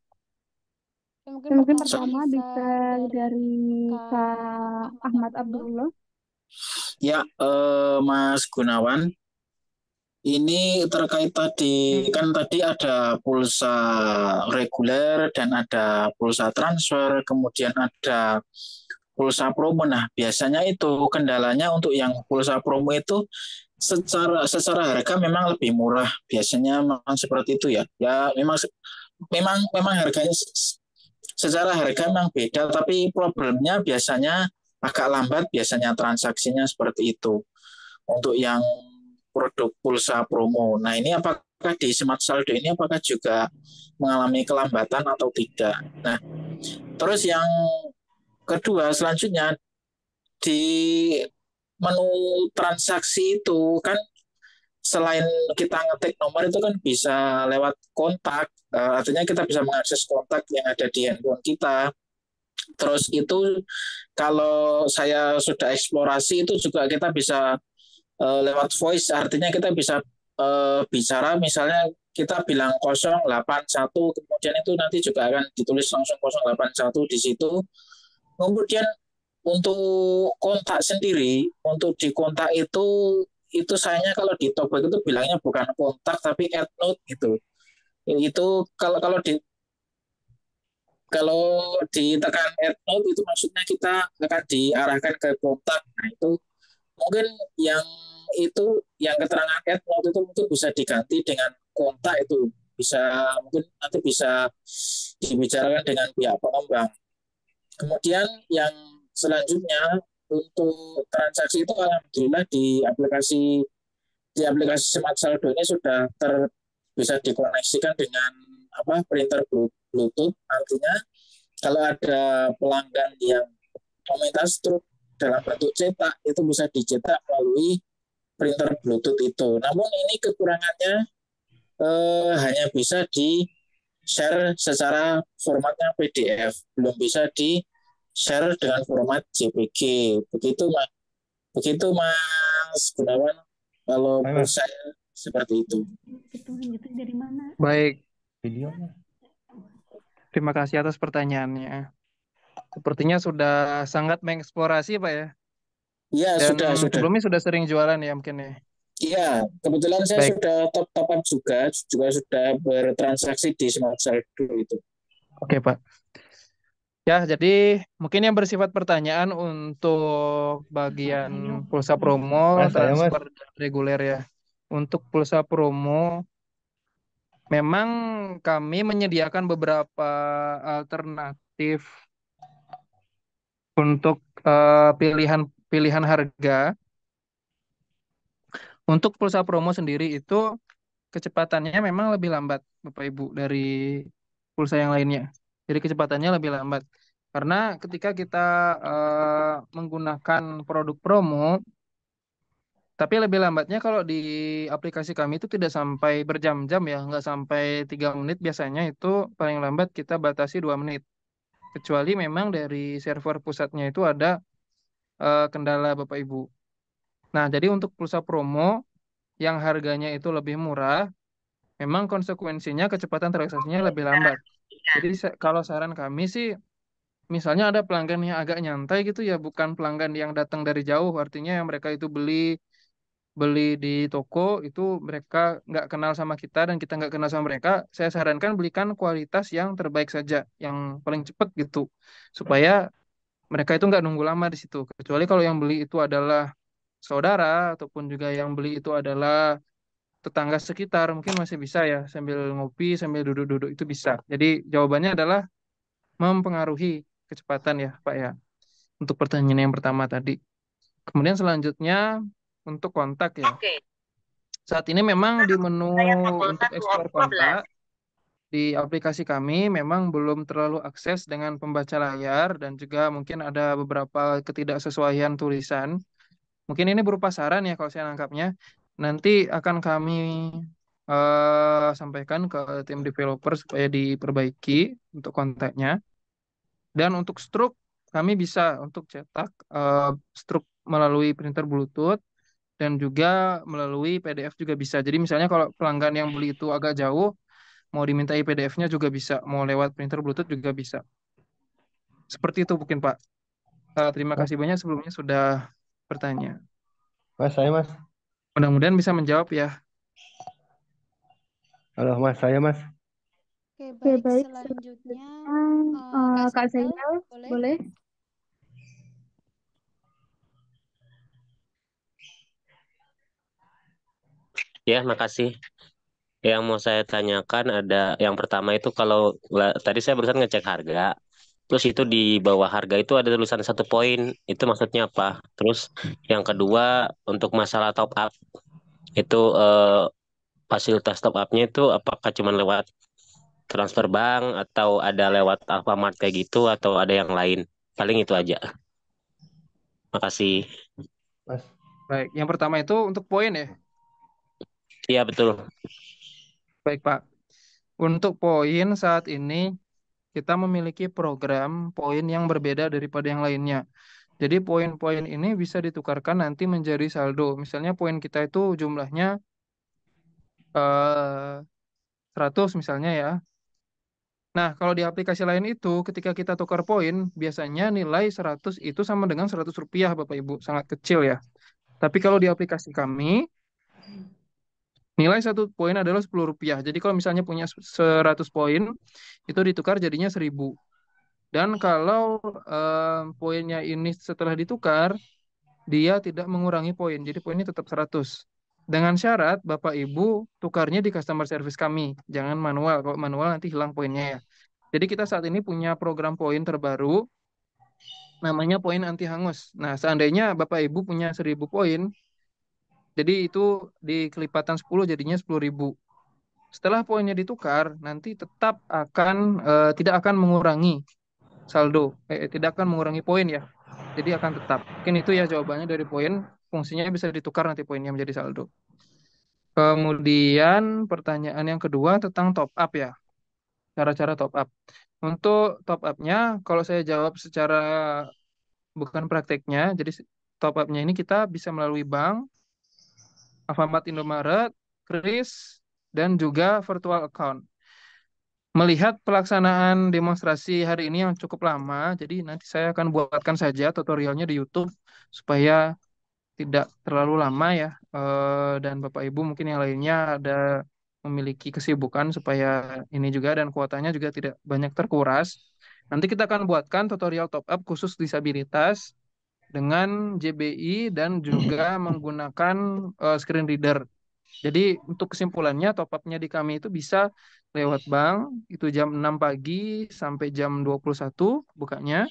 Mungkin pertama bisa dari Kak Ahmad Abdullah. Ya, Mas Gunawan. Ini terkait tadi, kan tadi ada pulsa reguler dan ada pulsa transfer, kemudian ada pulsa promo. Nah, biasanya itu kendalanya untuk yang pulsa promo itu secara harga memang lebih murah. Biasanya memang seperti itu ya. Ya, memang harganya secara harga memang beda, tapi problemnya biasanya agak lambat, biasanya transaksinya seperti itu. Untuk yang produk pulsa promo. Nah, ini apakah di Smart Saldo ini apakah juga mengalami kelambatan atau tidak? Nah, terus yang kedua selanjutnya di menu transaksi itu kan selain kita ngetik nomor itu kan bisa lewat kontak, artinya kita bisa mengakses kontak yang ada di handphone kita. Terus itu kalau saya sudah eksplorasi itu juga kita bisa lewat voice, artinya kita bisa bicara, misalnya kita bilang 081, kemudian itu nanti juga akan ditulis langsung 081 di situ. Kemudian untuk kontak sendiri, untuk di kontak itu sayangnya kalau di Talkback itu bilangnya bukan kontak tapi add note gitu. Itu kalau ditekan add note itu maksudnya kita akan diarahkan ke kontak. Nah, itu mungkin yang yang keterangan add note itu mungkin bisa diganti dengan kontak, itu mungkin nanti bisa dibicarakan dengan pihak pengembang. Kemudian yang selanjutnya untuk transaksi itu alhamdulillah di aplikasi Smart Saldo ini sudah bisa dikoneksikan dengan printer Bluetooth. Artinya kalau ada pelanggan yang meminta struk dalam bentuk cetak, itu bisa dicetak melalui printer Bluetooth itu. Namun ini kekurangannya hanya bisa di share secara formatnya PDF, belum bisa di share dengan format JPG. Begitu Mas Gunawan, kalau menurut saya seperti itu. Baik. Terima kasih atas pertanyaannya. Sepertinya sudah sangat mengeksplorasi, Pak ya. Iya, Dan sudah. sebelumnya sudah sering jualan ya mungkin ya. Iya, kebetulan saya Baik. sudah top-up juga sudah bertransaksi di Smart Saldo itu. Oke, Pak. Ya, jadi mungkin yang bersifat pertanyaan untuk bagian pulsa promo, transfer dan reguler ya. Untuk pulsa promo, memang kami menyediakan beberapa alternatif untuk pilihan harga. Untuk pulsa promo sendiri itu kecepatannya memang lebih lambat, Bapak Ibu, dari pulsa yang lainnya. Jadi kecepatannya lebih lambat. Karena ketika kita menggunakan produk promo, tapi lebih lambatnya kalau di aplikasi kami itu tidak sampai berjam-jam ya, nggak sampai 3 menit biasanya, itu paling lambat kita batasi 2 menit. Kecuali memang dari server pusatnya itu ada kendala Bapak Ibu. Nah, jadi untuk pulsa promo yang harganya itu lebih murah, memang konsekuensinya kecepatan transaksinya lebih lambat. Jadi kalau saran kami sih, misalnya ada pelanggan yang agak nyantai gitu ya, bukan pelanggan yang datang dari jauh, artinya yang mereka itu beli di toko, itu mereka nggak kenal sama kita dan kita nggak kenal sama mereka, saya sarankan belikan kualitas yang terbaik saja, yang paling cepat gitu, supaya mereka itu nggak nunggu lama di situ. Kecuali kalau yang beli itu adalah saudara, ataupun juga yang beli itu adalah tetangga sekitar, mungkin masih bisa ya, sambil ngopi, sambil duduk-duduk itu bisa. Jadi jawabannya adalah mempengaruhi kecepatan ya, Pak ya. Untuk pertanyaan yang pertama tadi. Kemudian selanjutnya untuk kontak ya. Saat ini memang di menu untuk ekspor kontak di aplikasi kami memang belum terlalu akses dengan pembaca layar, dan juga mungkin ada beberapa ketidaksesuaian tulisan. Mungkin ini berupa saran ya kalau saya nangkapnya. Nanti akan kami sampaikan ke tim developer supaya diperbaiki untuk kontaknya. Dan untuk struk, kami bisa untuk cetak struk melalui printer Bluetooth dan juga melalui PDF juga bisa. Jadi misalnya kalau pelanggan yang beli itu agak jauh, mau dimintai PDF-nya juga bisa, mau lewat printer Bluetooth juga bisa. Seperti itu mungkin Pak. Terima kasih banyak sebelumnya sudah bertanya. Mas, saya Mas. Mudah-mudahan bisa menjawab ya. Halo Mas, saya Mas. Oke, baik. Selanjutnya Kak Zainal, boleh? Ya, makasih. Yang mau saya tanyakan ada yang pertama itu kalau tadi saya barusan ngecek harga, terus itu di bawah harga itu ada tulisan 1 poin, itu maksudnya apa? Terus yang kedua untuk masalah top up, Itu fasilitas top up-nya itu apakah cuma lewat transfer bank atau ada lewat Alfamart kayak gitu atau ada yang lain? Paling itu aja. Makasih. Mas. Baik, yang pertama itu untuk poin ya. Iya, betul. Baik, Pak. Untuk poin saat ini kita memiliki program poin yang berbeda daripada yang lainnya. Jadi poin-poin ini bisa ditukarkan nanti menjadi saldo. Misalnya poin kita itu jumlahnya 100 misalnya ya. Nah, kalau di aplikasi lain itu ketika kita tukar poin, biasanya nilai 100 itu sama dengan 100 rupiah Bapak Ibu. Sangat kecil ya. Tapi kalau di aplikasi kami, nilai satu poin adalah 10 rupiah. Jadi kalau misalnya punya 100 poin, itu ditukar jadinya 1000. Dan kalau poinnya ini setelah ditukar, dia tidak mengurangi poin. Jadi poinnya tetap 100. Dengan syarat Bapak Ibu tukarnya di customer service kami. Jangan manual. Kalau manual nanti hilang poinnya ya. Jadi kita saat ini punya program poin terbaru, namanya poin anti hangus. Nah, seandainya Bapak Ibu punya 1000 poin, jadi itu di kelipatan 10 jadinya 10.000. Setelah poinnya ditukar, nanti tetap akan tidak akan mengurangi saldo, tidak akan mengurangi poin ya. Jadi akan tetap. Mungkin itu ya jawabannya dari poin. Fungsinya bisa ditukar nanti poinnya menjadi saldo. Kemudian pertanyaan yang kedua tentang top up ya. Cara-cara top up. Untuk top up-nya, kalau saya jawab secara bukan prakteknya, jadi top up-nya ini kita bisa melalui bank, Alfamart, Indomaret, Kris, dan juga virtual account. Melihat pelaksanaan demonstrasi hari ini yang cukup lama, jadi nanti saya akan buatkan saja tutorialnya di YouTube supaya tidak terlalu lama ya. Dan Bapak Ibu mungkin yang lainnya ada memiliki kesibukan supaya ini juga dan kuotanya juga tidak banyak terkuras. Nanti kita akan buatkan tutorial top up khusus disabilitas dengan JBI dan juga menggunakan screen reader. Jadi untuk kesimpulannya top up-nya di kami itu bisa lewat bank, itu jam 6 pagi sampai jam 21 bukanya.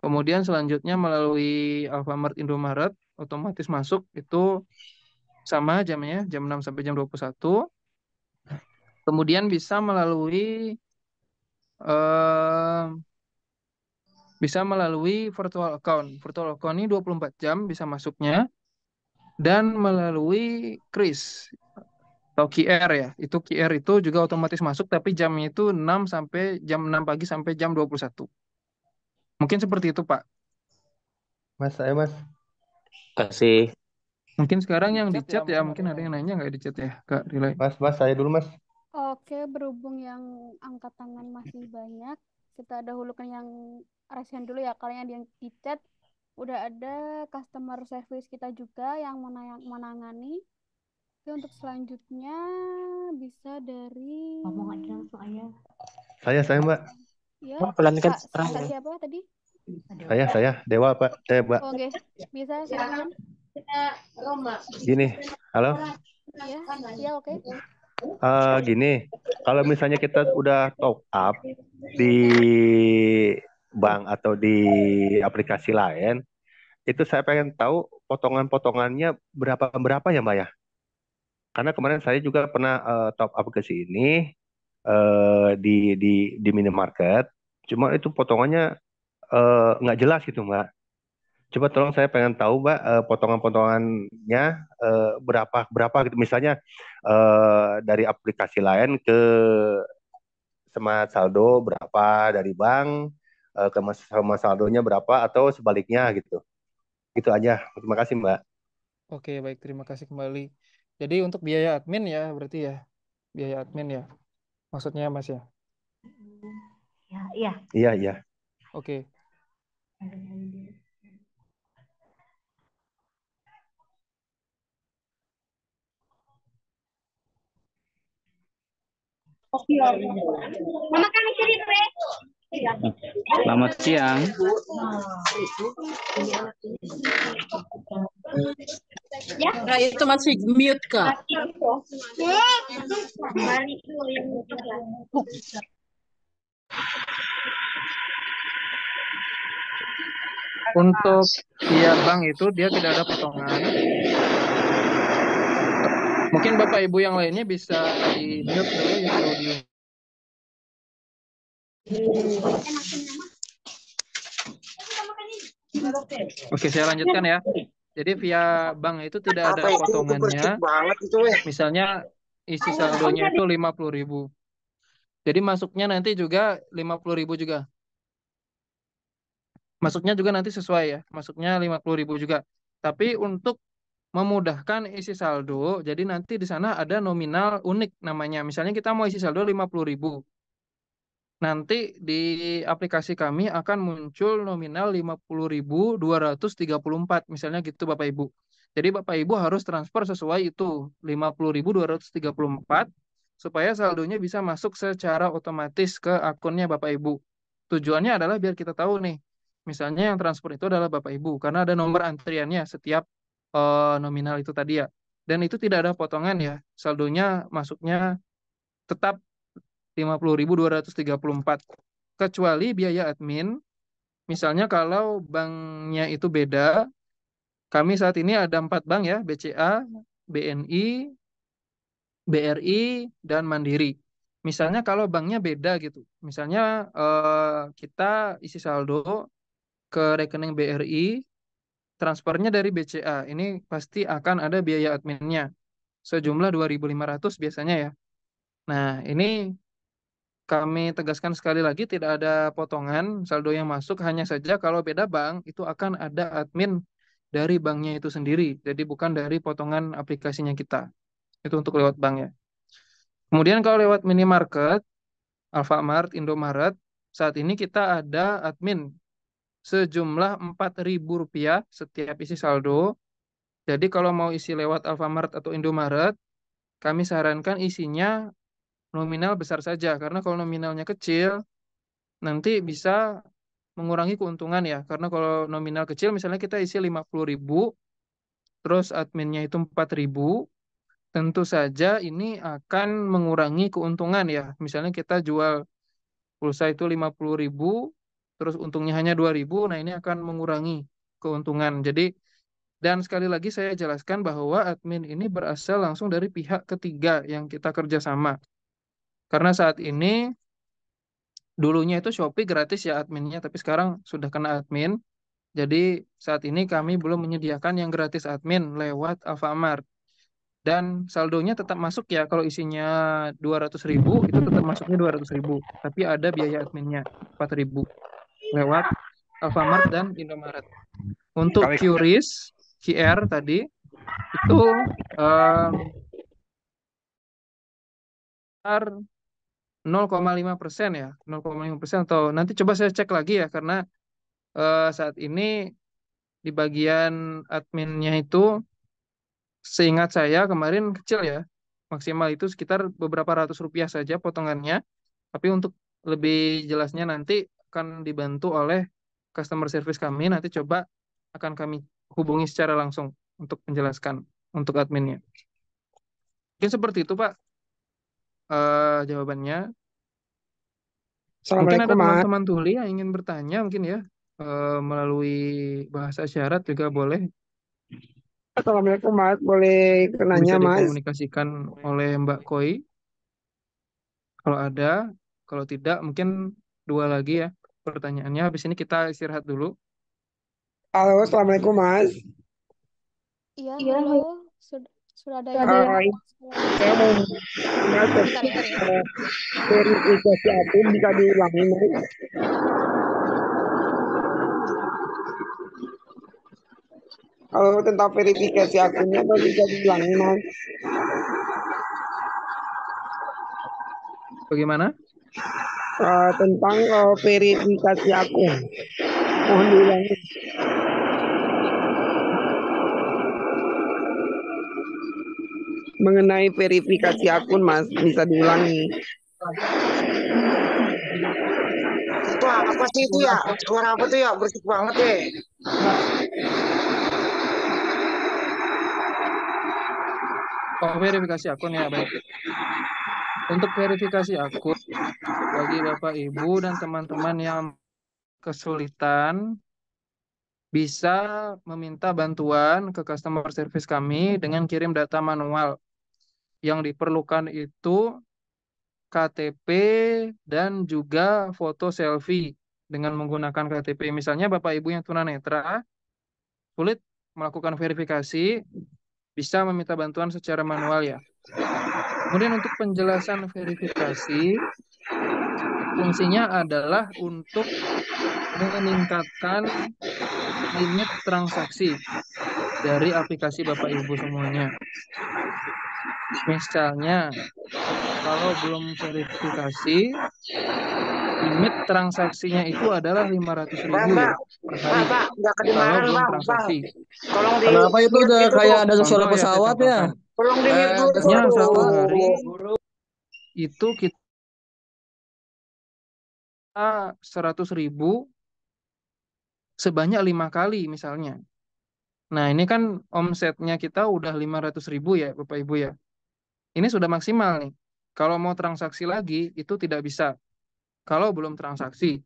Kemudian selanjutnya melalui Alfamart, Indomaret, otomatis masuk itu sama jamnya, jam 6 sampai jam 21. Kemudian eh, bisa melalui virtual account. Virtual account ini 24 jam bisa masuknya. Dan melalui Kris atau QR ya. Itu QR itu juga otomatis masuk tapi jamnya itu 6 sampai jam 6 pagi sampai jam 21. Mungkin seperti itu, Pak. Mas, saya Mas. Kasih. Mungkin sekarang yang di chat ya, mungkin ada yang nanya nggak di chat ya, Kak Rilay? Mas, saya dulu Mas. Oke, berhubung yang angkat tangan masih banyak, kita dahulukan yang raise hand dulu ya. Kalau yang di chat udah ada customer service kita juga yang menangani. Oke, untuk selanjutnya bisa dari Ngomong aja langsung aja. Saya Mbak. ya, Pelankan Kak siapa tadi? Saya Dewa Pak. Saya Mbak. Oke, bisa silakan. Gini, halo. Ya, oke. Gini, kalau misalnya kita udah top up di bank atau di aplikasi lain, itu saya pengen tahu potongan-potongannya berapa ya Mbak ya? Karena kemarin saya juga pernah top up ke sini di minimarket, cuma itu potongannya nggak jelas gitu Mbak. Coba tolong saya pengen tahu Mbak potongan-potongannya berapa gitu. Misalnya dari aplikasi lain ke Smart Saldo berapa, dari bank ke Smart Saldonya berapa atau sebaliknya gitu. Itu aja. Terima kasih Mbak. Oke, baik. Terima kasih kembali. Jadi untuk biaya admin ya, berarti ya. Biaya admin ya. Maksudnya Mas ya? Iya. Iya. Oke. Selamat siang. Nah, itu masih mute, Kak. Untuk via bank itu dia tidak ada potongan. Mungkin Bapak Ibu yang lainnya bisa di mute dulu ya audio. Oke, saya lanjutkan ya. Jadi via bank itu tidak ada Apa itu bersih potongannya. banget itu weh. Misalnya isi saldonya itu 50.000. Jadi masuknya nanti juga 50.000 juga. Masuknya juga nanti sesuai ya. Masuknya 50.000 juga. Tapi untuk memudahkan isi saldo, jadi nanti di sana ada nominal unik namanya. Misalnya kita mau isi saldo 50.000. Nanti di aplikasi kami akan muncul nominal 50.234, misalnya gitu Bapak Ibu. Jadi Bapak Ibu harus transfer sesuai itu, 50.234, supaya saldonya bisa masuk secara otomatis ke akunnya Bapak Ibu. Tujuannya adalah biar kita tahu nih, misalnya yang transfer itu adalah Bapak Ibu, karena ada nomor antriannya setiap nominal itu tadi ya. Dan itu tidak ada potongan ya, saldonya masuknya tetap 50.234. Kecuali biaya admin, misalnya kalau banknya itu beda, kami saat ini ada 4 bank ya, BCA, BNI, BRI, dan Mandiri. Misalnya kalau banknya beda gitu, misalnya kita isi saldo ke rekening BRI, transfernya dari BCA, ini pasti akan ada biaya adminnya, sejumlah 2.500 biasanya ya. Nah, ini kami tegaskan sekali lagi tidak ada potongan saldo yang masuk, hanya saja kalau beda bank itu akan ada admin dari banknya itu sendiri. Jadi bukan dari potongan aplikasinya kita. Itu untuk lewat bank ya. Kemudian kalau lewat minimarket, Alfamart, Indomaret, saat ini kita ada admin sejumlah Rp4.000 setiap isi saldo. Jadi kalau mau isi lewat Alfamart atau Indomaret, kami sarankan isinya nominal besar saja. Karena kalau nominalnya kecil, nanti bisa mengurangi keuntungan ya. Karena kalau nominal kecil misalnya kita isi 50.000, terus adminnya itu 4.000, tentu saja ini akan mengurangi keuntungan ya. Misalnya kita jual pulsa itu 50.000, terus untungnya hanya 2.000, nah ini akan mengurangi keuntungan. Jadi, dan sekali lagi saya jelaskan bahwa admin ini berasal langsung dari pihak ketiga yang kita kerjasama. Karena saat ini dulunya itu Shopee gratis ya adminnya, tapi sekarang sudah kena admin. Jadi saat ini kami belum menyediakan yang gratis admin lewat Alfamart. Dan saldonya tetap masuk ya, kalau isinya 200.000, itu tetap masuknya 200.000. Tapi ada biaya adminnya 4.000 lewat Alfamart dan Indomaret. Untuk QRIS, QR tadi, itu 0,5% ya, 0,5%, atau nanti coba saya cek lagi ya, karena saat ini di bagian adminnya itu seingat saya kemarin kecil ya, maksimal itu sekitar beberapa ratus rupiah saja potongannya. Tapi untuk lebih jelasnya nanti akan dibantu oleh customer service kami, nanti coba akan kami hubungi secara langsung untuk menjelaskan untuk adminnya. Mungkin seperti itu Pak jawabannya. Mungkin ada Assalamualaikum, Mas. teman-teman tuli yang ingin bertanya mungkin ya, melalui bahasa isyarat juga boleh. Assalamualaikum, Mas. Boleh Bisa nanya, Mas? dikomunikasikan oleh Mbak Koi kalau ada, kalau tidak mungkin 2 lagi ya pertanyaannya. Habis ini kita istirahat dulu. Halo, Assalamualaikum, Mas. Iya, halo. Sudah ada yang Saya mau verifikasi akun bisa diulangi, Mas? Kalau tentang verifikasi akunnya bisa diulangi, Mas? Bagaimana? Tentang verifikasi akun. Mohon diulangi. Mengenai verifikasi akun, Mas, bisa diulangi. Itu apa sih itu ya? Suara apa tuh ya? Berisik banget ya. Oh, verifikasi akun ya, baik. Untuk verifikasi akun, bagi Bapak Ibu dan teman-teman yang kesulitan, bisa meminta bantuan ke customer service kami dengan kirim data manual. Yang diperlukan itu KTP dan juga foto selfie dengan menggunakan KTP. Misalnya Bapak Ibu yang tunanetra sulit melakukan verifikasi, bisa meminta bantuan secara manual ya. Kemudian untuk penjelasan verifikasi, fungsinya adalah untuk meningkatkan limit transaksi dari aplikasi Bapak Ibu semuanya. Misalnya, kalau belum verifikasi, limit transaksinya itu adalah 500.000 ya per hari. Nggak Kalau kedengaran, belum Bang. transaksi. Tolong di Kenapa itu mute udah itu kayak tuh. ada suara Contoh ya saya pesawat ya? contohkan. Tolong di mute dulu Biasanya tuh. satu hari itu kita 100.000 sebanyak 5 kali misalnya. Nah ini kan omsetnya kita udah 500.000 ya Bapak Ibu ya. Ini sudah maksimal nih. Kalau mau transaksi lagi itu tidak bisa. Kalau belum transaksi.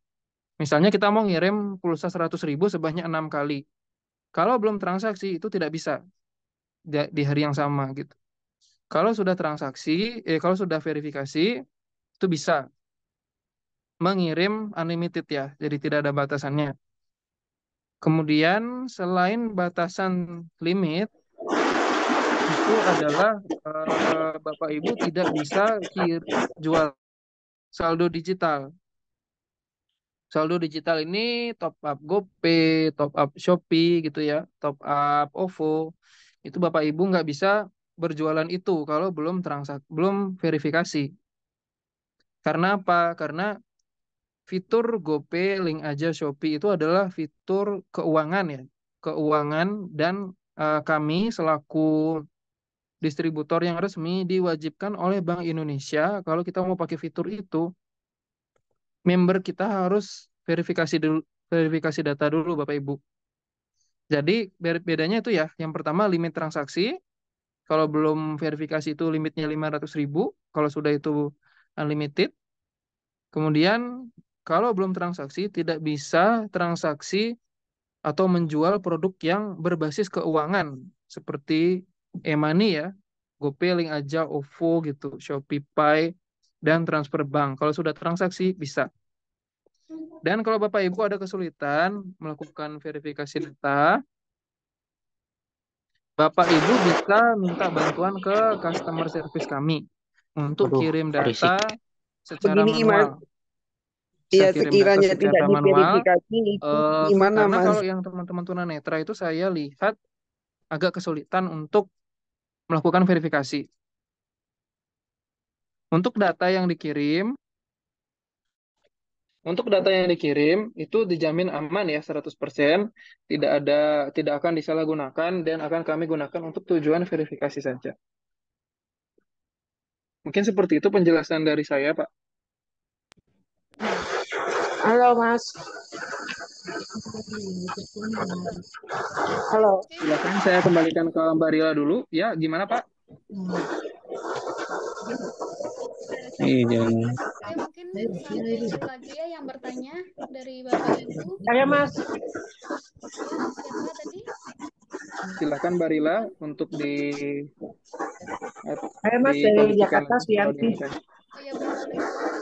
Misalnya kita mau ngirim pulsa 100.000 sebanyak 6 kali. Kalau belum transaksi itu tidak bisa di hari yang sama gitu. Kalau sudah transaksi, kalau sudah verifikasi itu bisa mengirim unlimited ya. Jadi tidak ada batasannya. Kemudian selain batasan limit itu adalah Bapak Ibu tidak bisa jual saldo digital. Saldo digital ini top up GoPay, top up Shopee gitu ya, top up OVO. Itu Bapak Ibu nggak bisa berjualan itu kalau belum verifikasi. Karena apa? Karena fitur GoPay, link aja Shopee itu adalah fitur keuangan ya. Keuangan dan kami selaku distributor yang resmi diwajibkan oleh Bank Indonesia kalau kita mau pakai fitur itu, member kita harus verifikasi data dulu Bapak Ibu. Jadi bedanya itu ya, yang pertama limit transaksi, kalau belum verifikasi itu limitnya 500.000, kalau sudah itu unlimited. Kemudian kalau belum transaksi tidak bisa transaksi atau menjual produk yang berbasis keuangan seperti e-money ya, GoPay, link aja, OVO gitu, Shopee, dan transfer bank. Kalau sudah transaksi bisa. Dan kalau Bapak Ibu ada kesulitan melakukan verifikasi data, Bapak Ibu bisa minta bantuan ke customer service kami untuk kirim berisik. data secara Begini, Mas. manual. Bisa Iya, kirim data sekiranya tidak secara manual. diverifikasi itu gimana, Karena Mas? kalau yang teman-teman tunanetra itu saya lihat agak kesulitan untuk melakukan verifikasi. Untuk data yang dikirim itu dijamin aman ya 100%, tidak akan disalahgunakan dan akan kami gunakan untuk tujuan verifikasi saja. Mungkin seperti itu penjelasan dari saya, Pak. Halo, Mas. Halo. Silakan saya kembalikan ke Mbak Rila dulu. Ya, gimana Pak? Ya, mungkin satu lagi ya yang bertanya dari Bapak Ibu. Saya, Mas. Ya, siapa tadi? Silakan Mbak Rila untuk Saya, Mas, dari Jakarta, lagi soal Suyanti. ini. Oh ya, boleh silakan.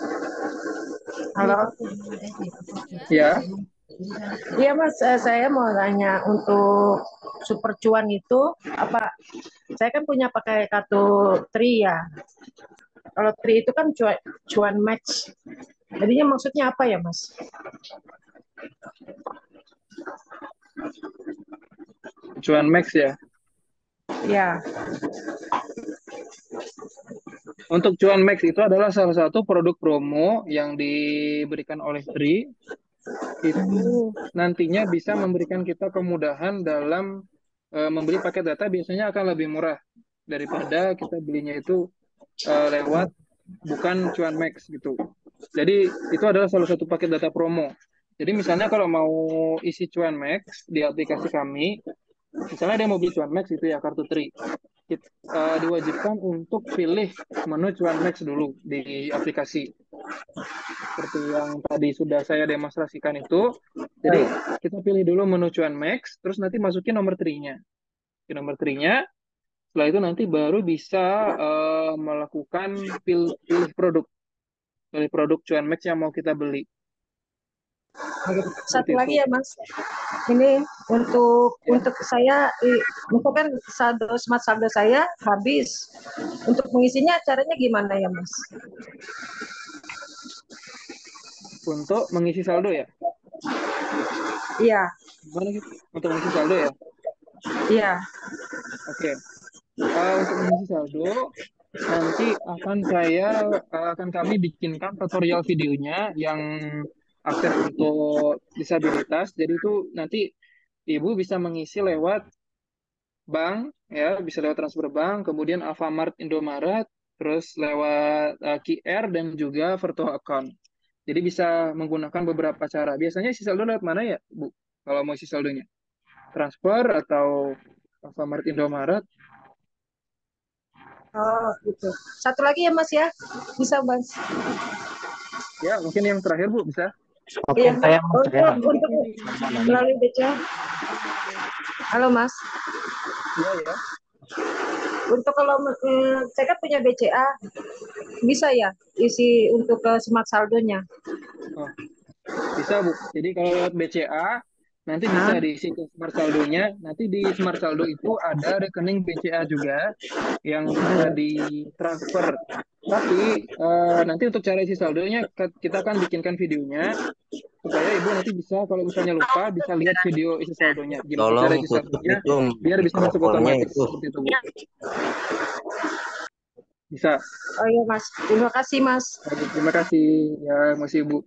Halo. Ya. Iya, Mas, saya mau tanya untuk super cuan itu apa? Saya kan punya pakai kartu Tri ya. Kalau Tri itu kan cuan max. Jadinya maksudnya apa ya, Mas? Cuan max ya. Ya. Untuk cuan max itu adalah salah satu produk promo yang diberikan oleh Tri. Itu nantinya bisa memberikan kita kemudahan dalam membeli paket data, biasanya akan lebih murah daripada kita belinya itu lewat bukan cuan max gitu. Jadi itu adalah salah satu paket data promo. Jadi misalnya kalau mau isi cuan max di aplikasi kami, misalnya dia mau beli cuan max itu ya kartu Tri, diwajibkan untuk pilih menu cuan max dulu di aplikasi. Seperti yang tadi sudah saya demonstrasikan itu. Jadi kita pilih dulu menu cuan max, terus nanti masukin nomor Tri-nya. Di nomor Tri-nya Setelah itu nanti baru bisa melakukan pilih produk Cuanmex yang mau kita beli. Satu Seperti lagi itu. ya Mas, ini untuk saya, misalkan smart saldo saya habis, untuk mengisinya caranya gimana ya Mas? Untuk mengisi saldo ya? Iya, Gimana sih? Untuk mengisi saldo ya? iya. Oke. Untuk mengisi saldo, nanti akan kami bikinkan tutorial videonya yang akses untuk disabilitas. Jadi itu nanti Ibu bisa mengisi lewat bank, ya, bisa lewat transfer bank, kemudian Alfamart, Indomaret, terus lewat QR dan juga virtual account. Jadi bisa menggunakan beberapa cara. Biasanya isi saldo lewat mana ya, Bu? Kalau mau isi saldonya? Transfer atau Alfamart, Indomaret? Oh, gitu. Satu lagi ya Mas ya, bisa Mas? Ya, mungkin yang terakhir Bu, bisa? Oke, Iya, saya mau saya. untuk melalui BCA. Halo Mas. Iya ya. Untuk kalau saya kan punya BCA, bisa ya isi untuk smart saldonya? Oh, bisa Bu. Jadi kalau lewat BCA, nanti bisa diisi ke smart saldonya. Nanti di smart saldo itu ada rekening BCA juga yang bisa ditransfer. Tapi nanti untuk cara isi saldonya kita akan bikinkan videonya supaya Ibu nanti bisa kalau misalnya lupa bisa lihat video isi saldonya. Gimana Tolong cara isi tutup saldonya itu biar bisa masuk mikrofonnya otomatis itu. seperti itu Bu. Bisa. Oh iya Mas, terima kasih Mas. Baik, terima kasih ya Mas Ibu.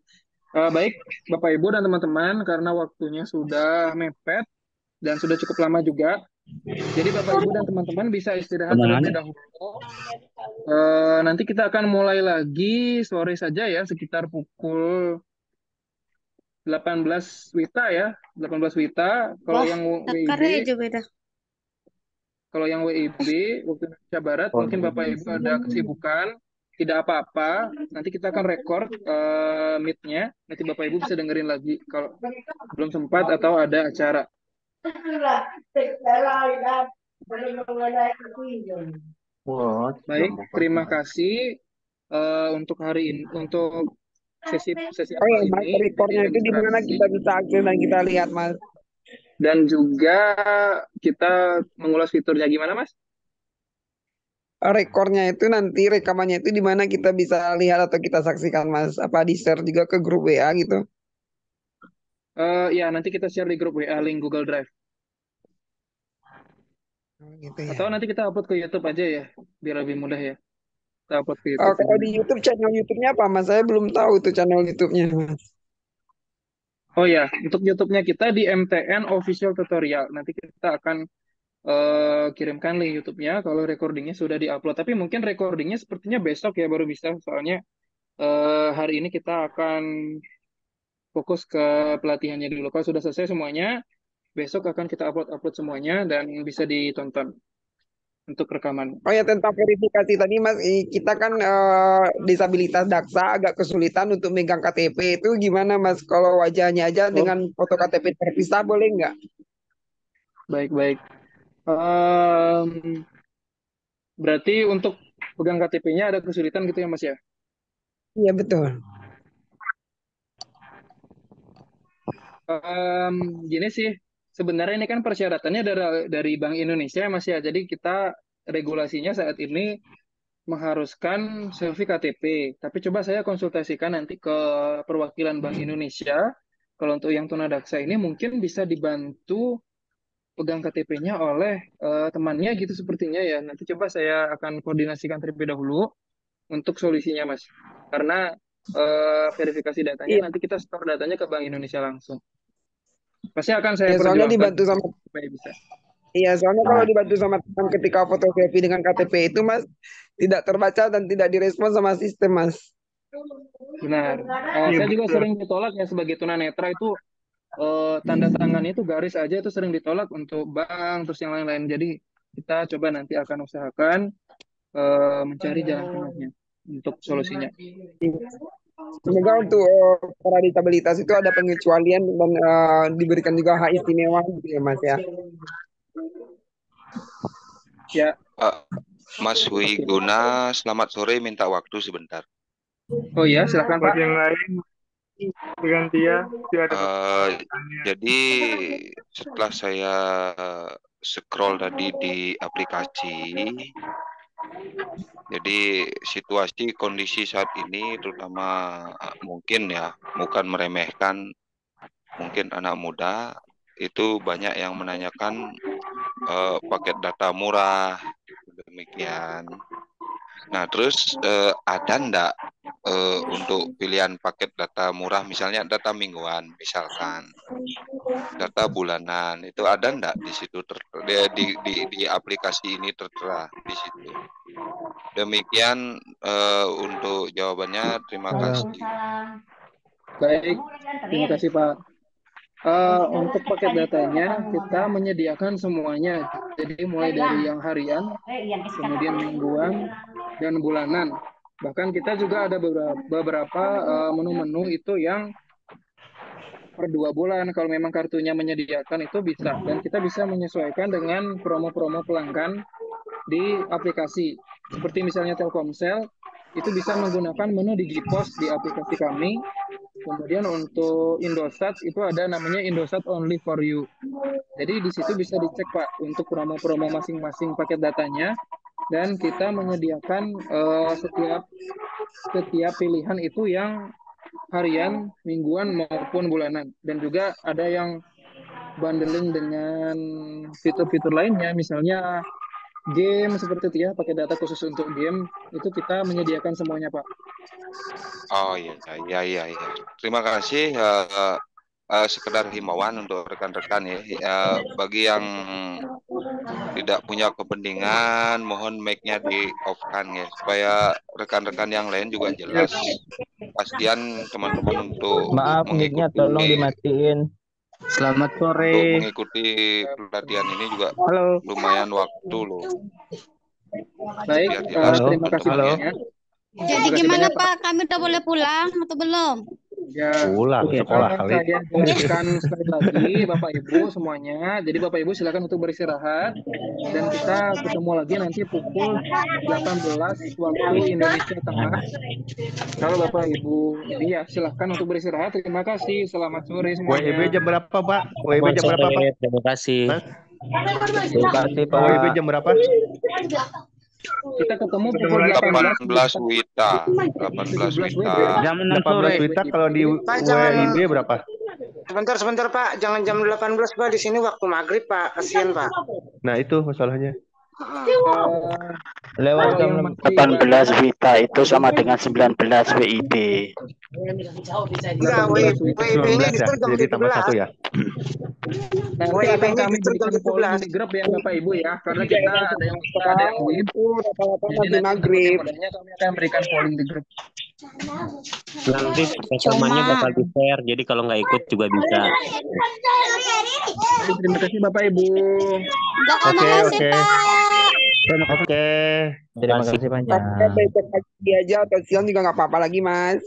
Baik, Bapak Ibu dan teman-teman, karena waktunya sudah mepet dan sudah cukup lama juga, jadi Bapak Ibu dan teman-teman bisa istirahat terlebih dahulu. Nanti kita akan mulai lagi sore saja ya, sekitar pukul 18 WITA ya, 18 WITA. Kalau Wah, yang takar WIB, aja beda. kalau yang WIB waktu Indonesia Barat, mungkin Bapak Ibu ada kesibukan, tidak apa-apa. Nanti kita akan record meet-nya. Nanti Bapak Ibu bisa dengerin lagi kalau belum sempat atau ada acara. Baik, terima kasih untuk hari ini, untuk sesi Oh ya awal Mas, ini rekornya itu di mana registrasi kita bisa akses dan kita lihat Mas? dan juga kita mengulas fiturnya gimana Mas? Rekornya itu nanti rekamannya itu di mana kita bisa lihat atau kita saksikan Mas? Apa di share juga ke grup WA gitu? Ya nanti kita share di grup WA link Google Drive. Gitu ya. Atau nanti kita upload ke YouTube aja ya, biar lebih mudah ya. Kita upload ke Oh, YouTube kalau di videonya. YouTube channel YouTube-nya apa Mas? Saya belum tahu tuh channel YouTube-nya Mas. Oh ya, untuk YouTube-nya kita di MTN Official Tutorial. Nanti kita akan kirimkan link YouTube-nya kalau recordingnya sudah diupload. Tapi mungkin recordingnya sepertinya besok ya baru bisa. Soalnya hari ini kita akan fokus ke pelatihannya dulu. Kalau sudah selesai semuanya, besok akan kita upload semuanya dan bisa ditonton untuk rekaman. Oh ya tentang verifikasi tadi Mas, kita kan disabilitas daksa agak kesulitan untuk megang KTP itu gimana Mas? Kalau wajahnya aja dengan foto KTP terpisah boleh nggak? Baik-baik. Berarti untuk pegang KTP-nya ada kesulitan gitu ya Mas ya? Iya betul. Gini sih, sebenarnya ini kan persyaratannya dari Bank Indonesia ya Mas ya. Jadi kita regulasinya saat ini mengharuskan selfie KTP. Tapi coba saya konsultasikan nanti ke perwakilan Bank Indonesia. Kalau untuk yang tunadaksa ini mungkin bisa dibantu pegang KTP-nya oleh temannya gitu sepertinya ya. Nanti coba saya akan koordinasikan terlebih dahulu untuk solusinya Mas. Karena verifikasi datanya Iya. nanti kita store datanya ke Bank Indonesia langsung. Pasti akan saya Ya soalnya perjuangkan dibantu sama supaya bisa. Iya, soalnya kalau dibantu sama teman ketika foto selfie dengan KTP itu Mas tidak terbaca dan tidak direspon sama sistem Mas. Benar. Saya juga sering ditolak ya sebagai tunanetra itu tanda tangannya itu garis aja itu sering ditolak untuk bank terus yang lain-lain. Jadi kita coba nanti akan usahakan mencari jalan tengahnya untuk solusinya. Semoga untuk para disabilitas itu ada pengecualian dan diberikan juga hak istimewa gitu ya Mas ya. Ya, Mas Wiguna, selamat sore, minta waktu sebentar. Oh ya, silakan Pak. Buat yang lain dengan dia ada Jadi setelah saya scroll tadi di aplikasi, jadi situasi kondisi saat ini terutama mungkin ya, bukan meremehkan, mungkin anak muda itu banyak yang menanyakan paket data murah, demikian. Nah, terus ada enggak untuk pilihan paket data murah, misalnya data mingguan, misalkan data bulanan, itu ada enggak di situ di aplikasi ini tertera di situ. Demikian untuk jawabannya. Terima kasih. Baik, terima kasih Pak. Untuk paket datanya kita menyediakan semuanya. Jadi mulai dari yang harian, kemudian mingguan, dan bulanan. Bahkan kita juga ada beberapa menu-menu itu yang per 2 bulan. Kalau memang kartunya menyediakan itu bisa. Dan kita bisa menyesuaikan dengan promo-promo pelanggan di aplikasi. Seperti misalnya Telkomsel, itu bisa menggunakan menu DigiPos di aplikasi kami. Kemudian untuk Indosat itu ada namanya Indosat Only for You. Jadi di situ bisa dicek Pak untuk promo-promo masing-masing paket datanya, dan kita menyediakan setiap pilihan itu yang harian, mingguan maupun bulanan. Dan juga ada yang bundling dengan fitur-fitur lainnya, misalnya game seperti itu ya, pakai data khusus untuk game, itu kita menyediakan semuanya Pak. Oh iya. Terima kasih. Sekedar himbauan untuk rekan-rekan ya. Bagi yang tidak punya kepentingan, mohon mic-nya di-off-kan ya, supaya rekan-rekan yang lain juga jelas. Pastian teman-teman untuk Maaf, mic-nya tolong dimatiin. Selamat sore. Untuk mengikuti pelatihan ini juga lumayan waktu loh. Baik, terima kasih banyak. Jadi gimana Pak? Kami udah boleh pulang atau belum? Ya, pulang sekolah kali. Saya jelaskan sekali lagi Bapak Ibu semuanya. Jadi Bapak Ibu silakan untuk beristirahat, dan kita ketemu lagi nanti pukul 18 waktu Indonesia Tengah. Kalau Bapak Ibu ini ya silakan untuk beristirahat. Terima kasih. Selamat sore semuanya. WIB jam berapa Pak? WIB jam berapa Pak? Terima kasih. Terima kasih Pak. WIB jam berapa? Kita ketemu pukul 18 WITA. 18 WITA. Jam 6 sore. 18 WITA kalau di WIB berapa? Sebentar Pak, jangan jam 18 Pak, di sini waktu maghrib Pak, kasihan Pak. Nah itu masalahnya. Lewat jam 18 WITA itu sama dengan 19 WIB. Enggak, WIB-nya justru jam Jadi tambah 1 ya. Nanti akan kami berikan polling di grup ya Bapak Ibu ya, karena kita ada yang bisa, ada yang win. Jadi nanti kami akan berikan polling di grup. Nanti rekamannya bakal di-share, jadi kalau nggak ikut juga bisa. Terima kasih Bapak Ibu. Oke. Terima kasih banyak. Baik lagi aja atau siang juga nggak apa-apa lagi Mas.